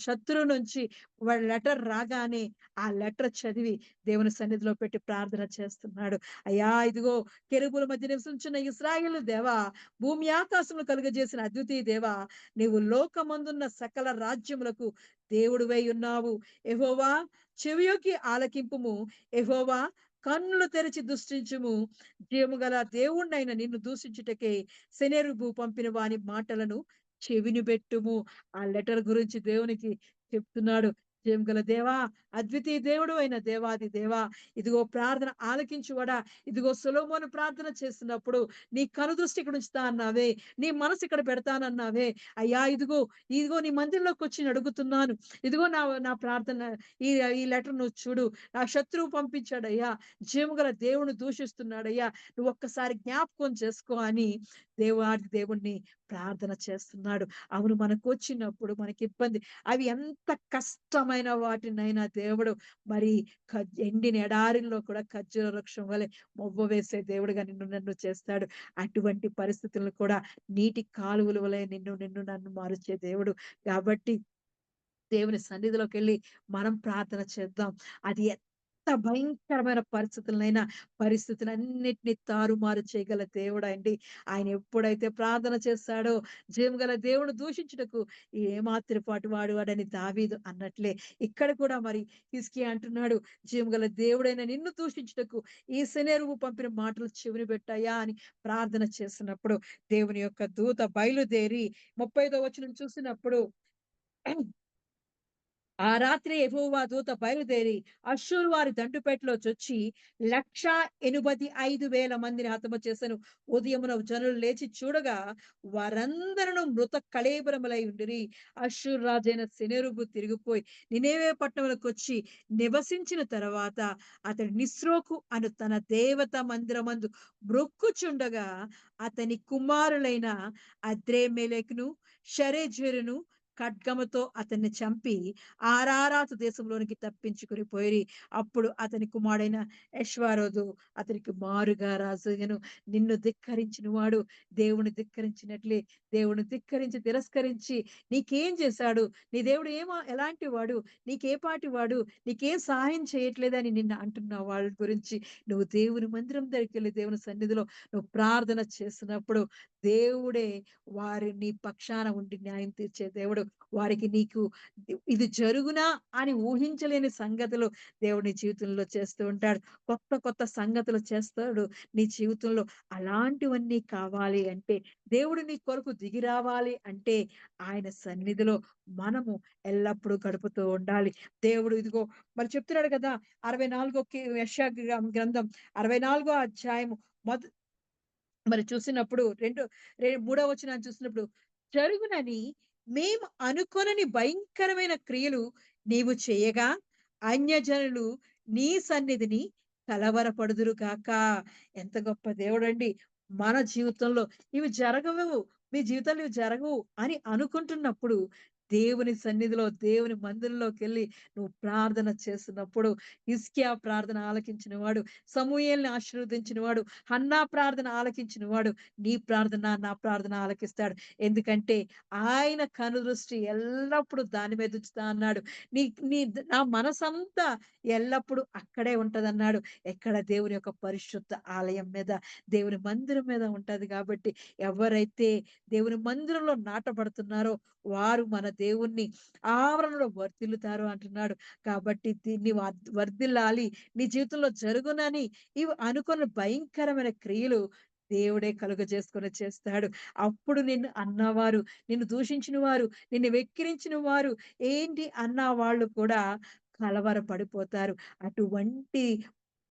శత్రువు నుంచి వాడి లెటర్ రాగానే ఆ లెటర్ చదివి దేవుని సన్నిధిలో పెట్టి ప్రార్థన చేస్తున్నాడు. అయ్యా! ఇదిగో కెరూబుల మధ్య నివసించున్న ఇశ్రాయేలు దేవా, భూమి ఆకాశములు కలుగజేసిన అద్వితీయ దేవా, నీవు లోకమందున్న సకల రాజ్యములకు దేవుడివై ఉన్నావు. యెహోవా చెవియొగ్గి ఆలకింపుము. యెహోవా కన్నులు తెరిచి దృష్టించుము. జీవముగల దేవుణ్ణైన నిన్ను దూషించుటకే సెనెరుబు పంపిన వాని మాటలను చెవిని బెట్టుము. ఆ లెటర్ గురించి దేవునికి చెప్తున్నాడు. జయముగల దేవా, అద్వితీయ దేవుడు అయిన దేవాది దేవా, ఇదిగో ప్రార్థన ఆలకించువాడా, ఇదిగో సొలొమోను ప్రార్థన చేస్తున్నప్పుడు నీ కనుదృష్టి ఇక్కడ ఉంచుతా అన్నావే, నీ మనసు ఇక్కడ పెడతానన్నావే. అయ్యా ఇదిగో, ఇదిగో నీ మందిరంలోకొచ్చి అడుగుతున్నాను. ఇదిగో నా నా ప్రార్థన ఈ ఈ లెటర్ నువ్వు చూడు. నా శత్రువు పంపించాడయ్యా. జీవముగల దేవుడిని దూషిస్తున్నాడయ్యా. నువ్వు ఒక్కసారి జ్ఞాపకం చేసుకో అని దేవాది దేవుడిని ప్రార్థన చేస్తున్నాడు. అవును, మనకొచ్చినప్పుడు మనకిబ్బంది అవి ఎంత కష్టమైన వాటినైనా దేవుడు మరి ఎండిన ఎడారిలో కూడా ఖర్జూర వృక్షం వలె మొవ్వ వేసే దేవుడుగా నిన్ను నన్ను చేస్తాడు. అటువంటి పరిస్థితులను కూడా నీటి కాలువల వలె నిన్ను నన్ను మారుచే దేవుడు. కాబట్టి దేవుని సన్నిధిలోకెళ్ళి మనం ప్రార్థన చేద్దాం. అది ఎంత భయంకరమైన పరిస్థితులన్నిటిని తారుమారు చేయగల దేవుడండి. ఆయన ఎప్పుడైతే ప్రార్థన చేస్తాడో జీవగల దేవుడు దూషించుటకు ఏమాత్రపాటు వాడని దావీదు అన్నట్లే ఇక్కడ కూడా మరి హిజ్కియా అంటున్నాడు, జీవగల దేవుడైన నిన్ను దూషించుటకు ఈ సెనెరువు పంపిన మాటలు చెవిని పెట్టాయా అని ప్రార్థన చేసినప్పుడు దేవుని యొక్క దూత బయలుదేరి 35వ వచనం చూసినప్పుడు ఆ రాత్రి యెహోవా దూత బయలుదేరి అష్షూరు వారి దండుపేటలో చొచ్చి 185,000 మందిని హతము చేసెను. ఉదయమున జనులు లేచి చూడగా వారందరూ మృత కళేబరములై ఉండిరి. అష్షూరు రాజైన సెనెరుబు తిరిగిపోయి నినేవే పట్టణములకొచ్చి నివసించిన తర్వాత అతడు నిస్రోకు అను తన దేవత మందిరమందు మ్రొక్కుచుండగా అతని కుమారులైన అద్రేమెలెకును షరెజెరును ఖడ్గముతో అతన్ని చంపి ఆరారాతు దేశంలోనికి తప్పించుకొని పోయిరి. అప్పుడు అతని కుమారుడైన యెష్వారోదు అతనికి మారుగా రాజయ్యెను. నిన్ను ధిక్కరించిన వాడు దేవుని ధిక్కరించినట్లే దేవుని ధిక్కరించి తిరస్కరించి నీకేం చేశాడు? నీ దేవుడు ఎలాంటి వాడు? నీకే పాటి వాడు? నీకేం సహాయం చేయట్లేదని నిన్ను అంటున్న వాళ్ళ గురించి నువ్వు దేవుని మందిరం దగ్గరికెళ్ళి దేవుని సన్నిధిలో నువ్వు ప్రార్థన చేసినప్పుడు దేవుడే వారి నీ పక్షాన ఉండి న్యాయం తీర్చే దేవుడు. వారికి నీకు ఇది జరుగునా అని ఊహించలేని సంగతులు దేవుడు నీ జీవితంలో చేస్తూ ఉంటాడు. కొత్త కొత్త సంగతులు చేస్తాడు నీ జీవితంలో. అలాంటివన్నీ కావాలి అంటే దేవుడు నీ కొరకు దిగి రావాలి అంటే ఆయన సన్నిధిలో మనము ఎల్లప్పుడూ గడుపుతూ ఉండాలి. దేవుడు ఇదిగో మరి చెప్తున్నాడు కదా, 64 యెషయా గ్రంథం 64వ అధ్యాయము మొద మరి చూసినప్పుడు మూడవ వచనాన్ని చూసినప్పుడు జరుగునని మేము అనుకొనని భయంకరమైన క్రియలు నీవు చేయగా అన్యజనులు నీ సన్నిధిని కలవరపడుదురు గాక. ఎంత గొప్ప దేవుడండి. మన జీవితంలో ఇవి జరగవు. మీ జీవితంలో ఇవి జరగవు అని అనుకుంటున్నప్పుడు, దేవుని సన్నిధిలో, దేవుని మందిరంలోకెళ్ళి నువ్వు ప్రార్థన చేస్తున్నప్పుడు, హిజ్కియా ప్రార్థన ఆలకించిన వాడు, సమూయేలుని ఆశీర్వదించిన వాడు, హన్నా ప్రార్థన ఆలకించిన వాడు, నీ ప్రార్థన, నా ప్రార్థన ఆలకిస్తాడు. ఎందుకంటే ఆయన కనుదృష్టి ఎల్లప్పుడూ దాని మీద ఉంచుతా అన్నాడు. నీ నీ నా మనసంతా ఎల్లప్పుడూ అక్కడే ఉంటదన్నాడు. ఎక్కడ? దేవుని యొక్క పరిశుద్ధ ఆలయం మీద, దేవుని మందిరం మీద ఉంటది కాబట్టి, ఎవరైతే దేవుని మందిరంలో నాటబడుతున్నారో వారు మన దేవుణ్ణి ఆవరణలో వర్ధిల్లుతారు అంటున్నాడు. కాబట్టి దీన్ని వర్ధిల్లాలి, నీ జీవితంలో జరుగునని ఇవి అనుకున్న భయంకరమైన క్రియలు దేవుడే కలుగజేసుకొని చేస్తాడు. అప్పుడు నిన్ను అన్నవారు, నిన్ను దూషించిన వారు, నిన్ను వెక్కిరించిన వారు, ఏంటి అన్న వాళ్ళు కూడా కలవరపడిపోతారు. అటువంటి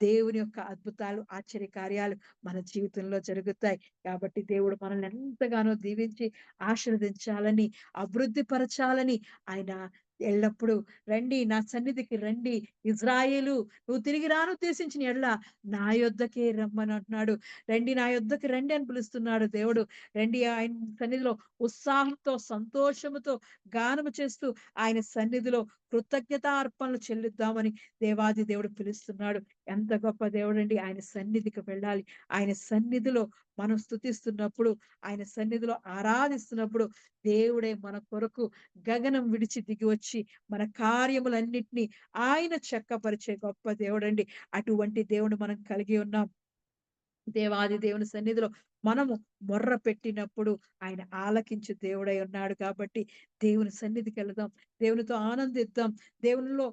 దేవుని యొక్క అద్భుతాలు, ఆశ్చర్యకార్యాలు మన జీవితంలో జరుగుతాయి. కాబట్టి దేవుడు మనల్ని ఎంతగానో దీవించి ఆశీర్వదించాలని, అభివృద్ధి పరచాలని ఆయన ఎల్లప్పుడూ రండి నా సన్నిధికి రండి. ఇజ్రాయేలు నువ్వు తిరిగి రానుద్దేశించిన యెడల నా యొద్దకే రమ్మనంటున్నాడు. రండి నా యొద్దకు రండి అని పిలుస్తున్నాడు దేవుడు. రండి ఆయన సన్నిధిలో ఉత్సాహంతో, సంతోషముతో గానము చేస్తూ ఆయన సన్నిధిలో కృతజ్ఞతార్పణలు చెల్లిద్దామని దేవాది దేవుడు పిలుస్తున్నాడు. ఎంత గొప్ప దేవుడండి! ఆయన సన్నిధికి వెళ్ళాలి. ఆయన సన్నిధిలో మనం స్తుతిస్తున్నప్పుడు, ఆయన సన్నిధిలో ఆరాధిస్తున్నప్పుడు, దేవుడే మన కొరకు గగనం విడిచి దిగి వచ్చి, మన కార్యములన్నిటిని ఆయన చక్కపరిచే గొప్ప దేవుడండి. అటువంటి దేవుడు మనం కలిగి ఉన్నాం. దేవాది దేవుని సన్నిధిలో మనము మొర్ర పెట్టినప్పుడు ఆయన ఆలకించు దేవుడై ఉన్నాడు కాబట్టి దేవుని సన్నిధికెళదాం. దేవునితో ఆనందిద్దాం. దేవునిలో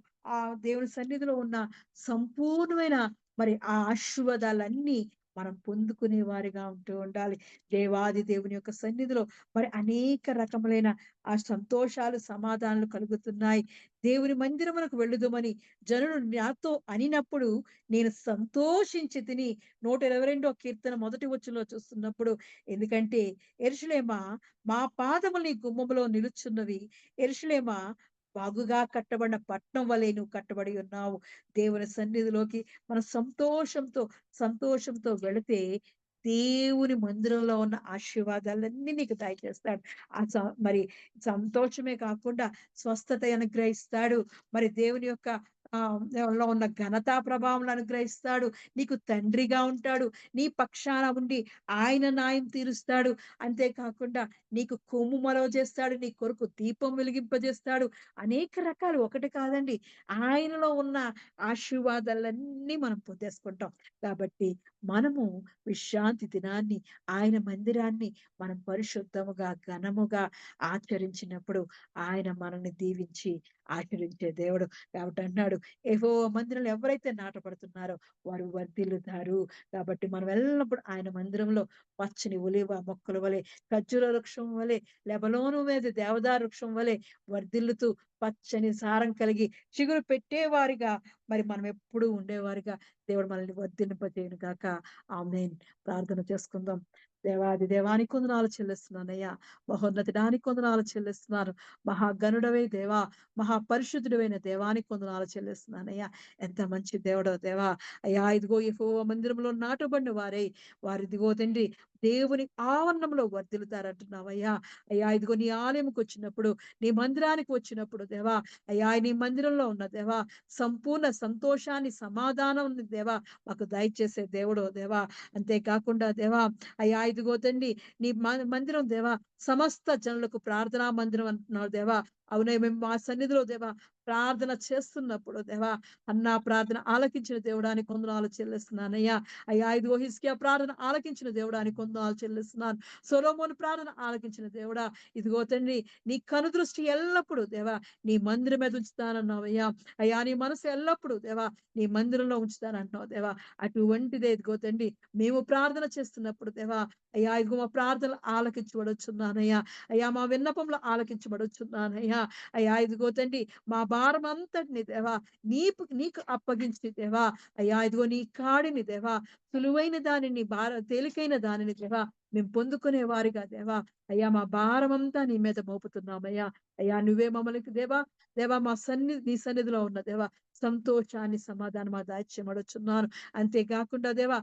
దేవుని సన్నిధిలో ఉన్న సంపూర్ణమైన మరి ఆ ఆశీర్వాదాలన్నీ మనం పొందుకునే వారిగా ఉంటూ ఉండాలి. దేవాది దేవుని యొక్క సన్నిధిలో మరి అనేక రకములైన ఆ సంతోషాలు, సమాధానాలు కలుగుతున్నాయి. దేవుని మందిరమునకు వెళ్ళుదుమని జనులు నాతో అనినప్పుడు నేను సంతోషించి తిని 122 కీర్తన మొదటి వచనంలో చూస్తున్నప్పుడు ఎందుకంటే యెరూషలేమా మా పాదములు నీ గుమ్మములో నిలుచున్నవి. యెరూషలేమా బాగుగా కట్టబడిన పట్నం వలె నువ్వు కట్టబడి ఉన్నావు. దేవుని సన్నిధిలోకి మన సంతోషంతో వెళితే దేవుని మందిరంలో ఉన్న ఆశీర్వాదాలన్నీ నీకు దయచేస్తాడు. ఆ స మరి సంతోషమే కాకుండా స్వస్థత అనుగ్రహిస్తాడు. మరి దేవుని యొక్క లో ఉన్న ఘనతా ప్రభావములు అనుగ్రహిస్తాడు. నీకు తండ్రిగా ఉంటాడు. నీ పక్షాన ఉండి ఆయన న్యాయం తీరుస్తాడు. అంతేకాకుండా నీకు కొమ్ము మొలవ చేస్తాడు. నీ కొరకు దీపం వెలిగింపజేస్తాడు. అనేక రకాలు ఒకటి కాదండి. ఆయనలో ఉన్న ఆశీర్వాదాలన్నీ మనం పొందేసుకుంటాం. కాబట్టి మనము విశ్రాంతి దినాన్ని, ఆయన మందిరాన్ని మనం పరిశుద్ధముగా, ఘనముగా ఆచరించినప్పుడు ఆయన మనల్ని దీవించి ఆశీర్వదించే దేవుడు. కాబట్టి అంటున్నాడు యెహోవా మందిరంలో ఎవరైతే నాటబడుతున్నారో వారు వర్ధిల్లుతారు. కాబట్టి మనం ఎల్లప్పుడు ఆయన మందిరంలో పచ్చని ఒలీవ మొక్కల వలె, ఖర్జూర వృక్షం వలె, లెబనోను మీద దేవదారు వృక్షం వలె వర్ధిల్లుతూ పచ్చని సారం కలిగి చిగురు పెట్టేవారిగా మరి మనం ఎప్పుడూ ఉండేవారిగా దేవుడు మనల్ని వర్ధిల్లింపజేయును గాక. ఆమేన్. ప్రార్థన చేసుకుందాం. దేవాది దేవానికి వందనాలు చెల్లిస్తున్నానయ్యా. మహోన్నతుడానికి వందనాలు చెల్లిస్తున్నాను. మహాగణుడవే దేవా, మహాపరిశుద్ధుడవైన దేవానికి వందనాలు చెల్లిస్తున్నానయ్యా. ఎంత మంచి దేవుడో దేవా! అయ్యా ఇదిగో యెహోవా మందిరంలో నాటబడిన వారై వారిదిగో తండ్రి దేవుని ఆవరణంలో వర్ధిల్లుతారంటున్నావయ్యా. అయ్యా ఇదిగో నీ ఆలయంకొచ్చినప్పుడు, నీ మందిరానికి వచ్చినప్పుడు దేవా, అయ్యా నీ మందిరంలో ఉన్న దేవా సంపూర్ణ సంతోషాన్ని, సమాధానాన్ని దేవా మాకు దయచేసే దేవుడో దేవా. అంతేకాకుండా దేవా అయ్యా ఇదిగో తండ్రి నీ మందిరం దేవా సమస్త జనులకు ప్రార్థనా మందిరం అంటున్నావు దేవా. అవునే మేము మా సన్నిధిలో దేవా ప్రార్థన చేస్తున్నప్పుడు దేవా అన్నా ప్రార్థన ఆలకించిన దేవుడానికి వందనాలు చెల్లిస్తున్నానయ్యా. అయ్యా ఇదిగో హిజ్కియా ప్రార్థన ఆలకించిన దేవుడానికి వందనాలు చెల్లిస్తున్నాను. సొలొమోను ప్రార్థన ఆలకించిన దేవుడా ఇదిగో తండ్రి నీ కనుదృష్టి ఎల్లప్పుడూ దేవా నీ మందిరం మీద ఉంచుతానన్నావయ్యా. అయ్యా నీ మనసు ఎల్లప్పుడూ దేవా నీ మందిరంలో ఉంచుతానంటున్నావు దేవా. అటువంటిదే ఇదిగో తండ్రి మేము ప్రార్థన చేస్తున్నప్పుడు దేవా అయ్యా ఇదిగో మా ప్రార్థనలు ఆలకించబడుచున్నానయ్యా. అయ్యా మా విన్నపంలో ఆలకించబడుచున్నానయ్యా. అయ్యా ఇదిగో తండ్రి మా భారం అంతటిని దేవా నీకు అప్పగించి దేవా అయ్యా ఇదిగో నీ కాడిని దేవా సులువైన దానిని తేలికైన దానిని దేవా మేము పొందుకునే వారిగా దేవా అయ్యా మా భారమంతా నీ మీద మోపుతున్నామయ్యా. అయ్యా నువ్వే మమ్మల్ని దేవా మా నీ సన్నిధిలో ఉన్న దేవా సంతోషాన్ని సమాధానం మా దాయిచ్యమడుచున్నాను. అంతేకాకుండా దేవా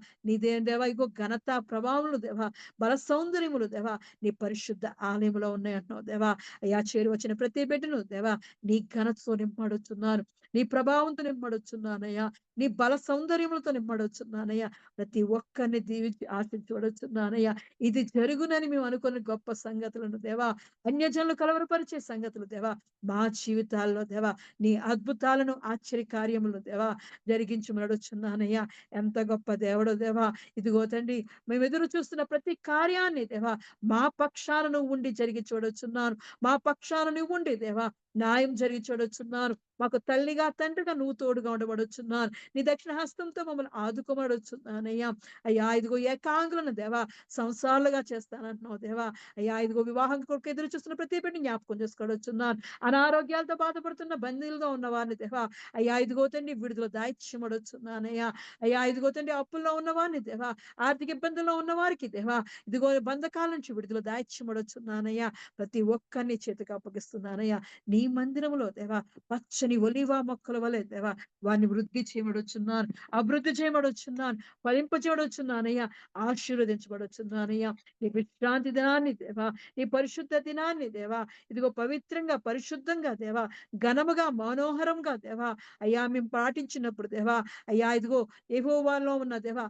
ఇగో ఘనత ప్రభావములు దేవా బల సౌందర్యములు దేవా నీ పరిశుద్ధ ఆలయంలో ఉన్నాయంటున్నావు దేవా. అయ్యా చేరి వచ్చిన ప్రతి బిడ్డను దేవా నీ ఘనతతో నింపడుచున్నాను, నీ ప్రభావంతో నింపడుచున్నానయ్యా, నీ బల సౌందర్యములతో నింపడుచున్నానయ్యా. ప్రతి ఒక్కరిని దీవించి ఆశించబడుచున్నానయ్యా. ఇది జరుగునని మేము అనుకున్న గొప్ప సంగతులను దేవా, అన్యజనులు కలవరపరిచే సంగతులు దేవా మా జీవితాల్లో దేవా నీ అద్భుతాలను ఆశ్చర్య కార్యములు దేవా జరిగించమనడుచున్నానయ్యా. ఎంత గొప్ప దేవుడో దేవా. ఇదిగో తండ్రి మేము ఎదురు చూస్తున్న ప్రతి కార్యాన్ని దేవా మా పక్షాన నువ్వు ఉండి జరిగి చూడొచ్చున్నాను. మా పక్షాన నువ్వు ఉండి దేవా న్యాయం జరిగి చూడొచ్చున్నాను. మాకు తల్లిగా తండ్రిగా నువ్వు తోడుగా ఉండబడుచున్నాను. నీ దక్షిణ హస్తంతో మమ్మల్ని ఆదుకోబడుచున్నానయ్యా. అయ్యా ఇదిగో ఏకాంగులను దేవా సంసారాలుగా చేస్తానంటున్నావు దేవా. అయ్యా ఇదిగో వివాహం కొరకు ఎదురు చూస్తున్న ప్రతి బిడ్డని జ్ఞాపకం చేసుకోవచ్చున్నాను. అనారోగ్యాలతో బాధపడుతున్న బందీలుగా ఉన్న వారిని దేవా అయ్యా ఇదిగో తండ్రి విడుదల దాయిచ్యమడొచ్చున్నానయ్యా. అయ్యా ఇదిగో తండ్రి అప్పుల్లో ఉన్న వారిని దేవా, ఆర్థిక ఇబ్బందుల్లో ఉన్న వారికి దేవా ఇదిగో బంధకాల నుంచి విడుదల దాయిచ్యమడొచ్చున్నానయ్యా. ప్రతి ఒక్కరిని చేతికి అప్పగిస్తున్నానయ్యా. నీ మందిరములో దేవా పచ్చని ఒలివ మొక్కల వలె దేవా వారిని వృద్ధి చేయబడుచున్నాను, అభివృద్ధి చేయబడుచున్నాను, ఫలింపచేయబడుచున్నానయ్యా, ఆశీర్వదించబడుచున్నానయ్యా. నీ విశ్రాంతి దినాన్ని దేవా, నీ పరిశుద్ధ దినాన్ని దేవా ఇదిగో పవిత్రంగా పరిశుద్ధంగా దేవా ఘనముగా మనోహరంగా దేవా అయ్యా మేము పాటించినప్పుడు దేవా అయ్యా ఇదిగో యెహోవాలో ఉన్న దేవా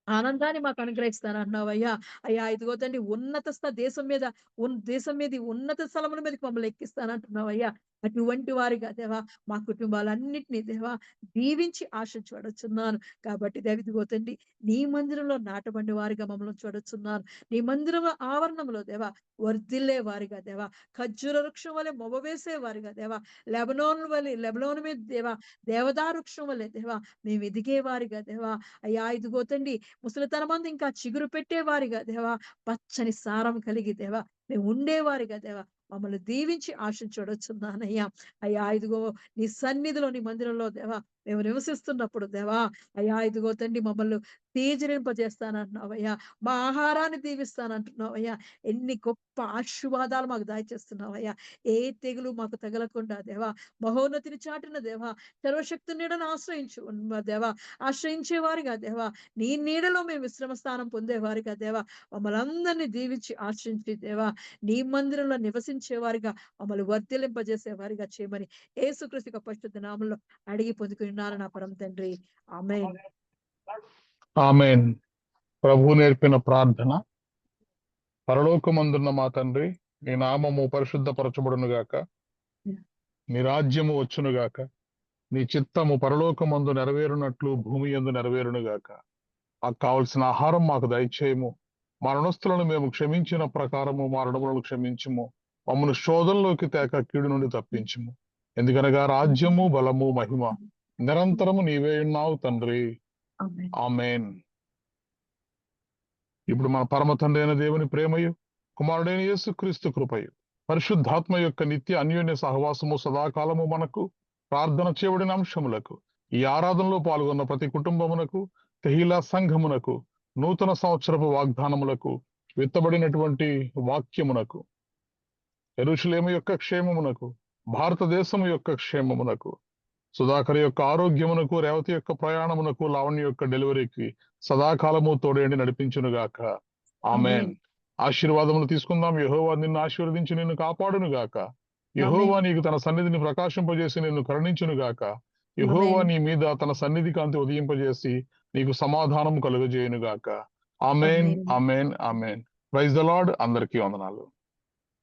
ఆనందాన్ని మాకు అనుగ్రహిస్తానంటున్నావయ్యా. అయ్యా ఇదిగో తండ్రి దేశం మీద ఉన్నత స్థలముల మీదకి మమ్మల్ని ఎక్కిస్తానంటున్నావయ్యా. అటువంటి వారిగా దేవా మా కుటుంబాలన్నిటినీ దేవా దీవించి ఆశించబడుచున్నాను. కాబట్టి దేవ ఇదిగో తండ్రి నీ మందిరంలో నాటబడి వారిగా మమ్మల్ని చూడొచ్చున్నాను. నీ మందిరంలో ఆవరణంలో దేవా వర్ధిల్లే వారిగా దేవా ఖర్జూర వృక్షం వలె మొవ్వవేసే వారిగా దేవా లెబనోను మీద దేవా దేవదారు వృక్షం వలె దేవా మేము ఎదిగే వారిగా దేవా అయ్యా ఇదిగో తండ్రి ముసలితనమందు ఇంకా చిగురు పెట్టేవారిగా దేవా పచ్చని సారం కలిగి దేవా మేము ఉండేవారిగా దేవా మమ్మల్ని దీవించి ఆశించొచ్చున్నానయ్యా. అయ్యా ఇదిగో నీ సన్నిధిలో నీ మందిరంలో దేవా మేము నివసిస్తున్నప్పుడు దేవా అయ్యా ఇదిగో తండ్రి మమ్మల్ని తీజరింపజేస్తానంటున్నావయ్యా. మా ఆహారాన్ని దీవిస్తానంటున్నావయ్యా. ఎన్ని గొప్ప ఆశీర్వాదాలు మాకు దయచేస్తున్నావయ్యా. ఏ తెగులు మాకు తగలకుండా దేవా మహోన్నతిని చాటిన దేవా సర్వశక్తి నీడను దేవా ఆశ్రయించేవారిగా దేవా నీ నీడలో మేము విశ్రమ స్థానం పొందేవారిగా దేవా మమ్మల్ని అందరినీ దీవించి ఆశ్రయించి దేవా నీ మందిరంలో నివసించేవారిగా మమ్మల్ని వర్ధిలింపజేసేవారిగా చేయమని యేసుక్రీస్తు యొక్క పరిశుద్ధ నామములో అడిగి పొందుకున్నాను నా పరమ తండ్రి. ఆమేన్. ఆమేన్. ప్రభు నేర్పిన ప్రార్థన. పరలోకమందున్న మా తండ్రి, నీ నామము పరిశుద్ధపరచబడును గాక, నీ రాజ్యము వచ్చును గాక, నీ చిత్తము పరలోకమందు నెరవేరునట్లు భూమి యందు నెరవేరును గాక. మాకు కావలసిన ఆహారం మాకు దయచేయము. మా రుణస్థులను మేము క్షమించిన ప్రకారము మా రుణములను క్షమించుము. మమ్మను శోధనలోకి తేక కీడు నుండి తప్పించుము. ఎందుకనగా రాజ్యము బలము మహిమ నిరంతరము నీవే ఉన్నావు తండ్రి. ఆమేన్. ఇప్పుడు మన పరమ తండ్రి అయిన దేవుని ప్రేమయు, కుమారుడైన యేసుక్రీస్తు కృపయు, పరిశుద్ధాత్మ యొక్క నిత్య అన్యోన్య సహవాసము సదాకాలము మనకు, ప్రార్థన చేయబడిన అంశములకు, ఈ ఆరాధనలో పాల్గొన్న ప్రతి కుటుంబమునకు, తెహిలా సంఘమునకు, నూతన సంవత్సరపు వాగ్దానములకు, విత్తబడినటువంటి వాక్యమునకు, యెరూషలేము యొక్క క్షేమమునకు, భారతదేశము యొక్క క్షేమమునకు, సుధాకర్ యొక్క ఆరోగ్యమునకు, రేవతి యొక్క ప్రయాణమునకు, లావణ్య యొక్క డెలివరీకి సదాకాలము తోడేండి నడిపించును గాక. ఆమేన్. ఆశీర్వాదములు తీసుకుందాం. యెహోవా నిన్ను ఆశీర్వదించి నిన్ను కాపాడును గాక. యెహోవా నీకు తన సన్నిధిని ప్రకాశింపజేసి నిన్ను కరుణించును గాక. యెహోవా నీ మీద తన సన్నిధి కాంతి ఉదయింపజేసి నీకు సమాధానము కలుగజేయును గాక. ఆమేన్. ఆమేన్. ఆమేన్. Praise the lord. అందరికీ వందనాలు.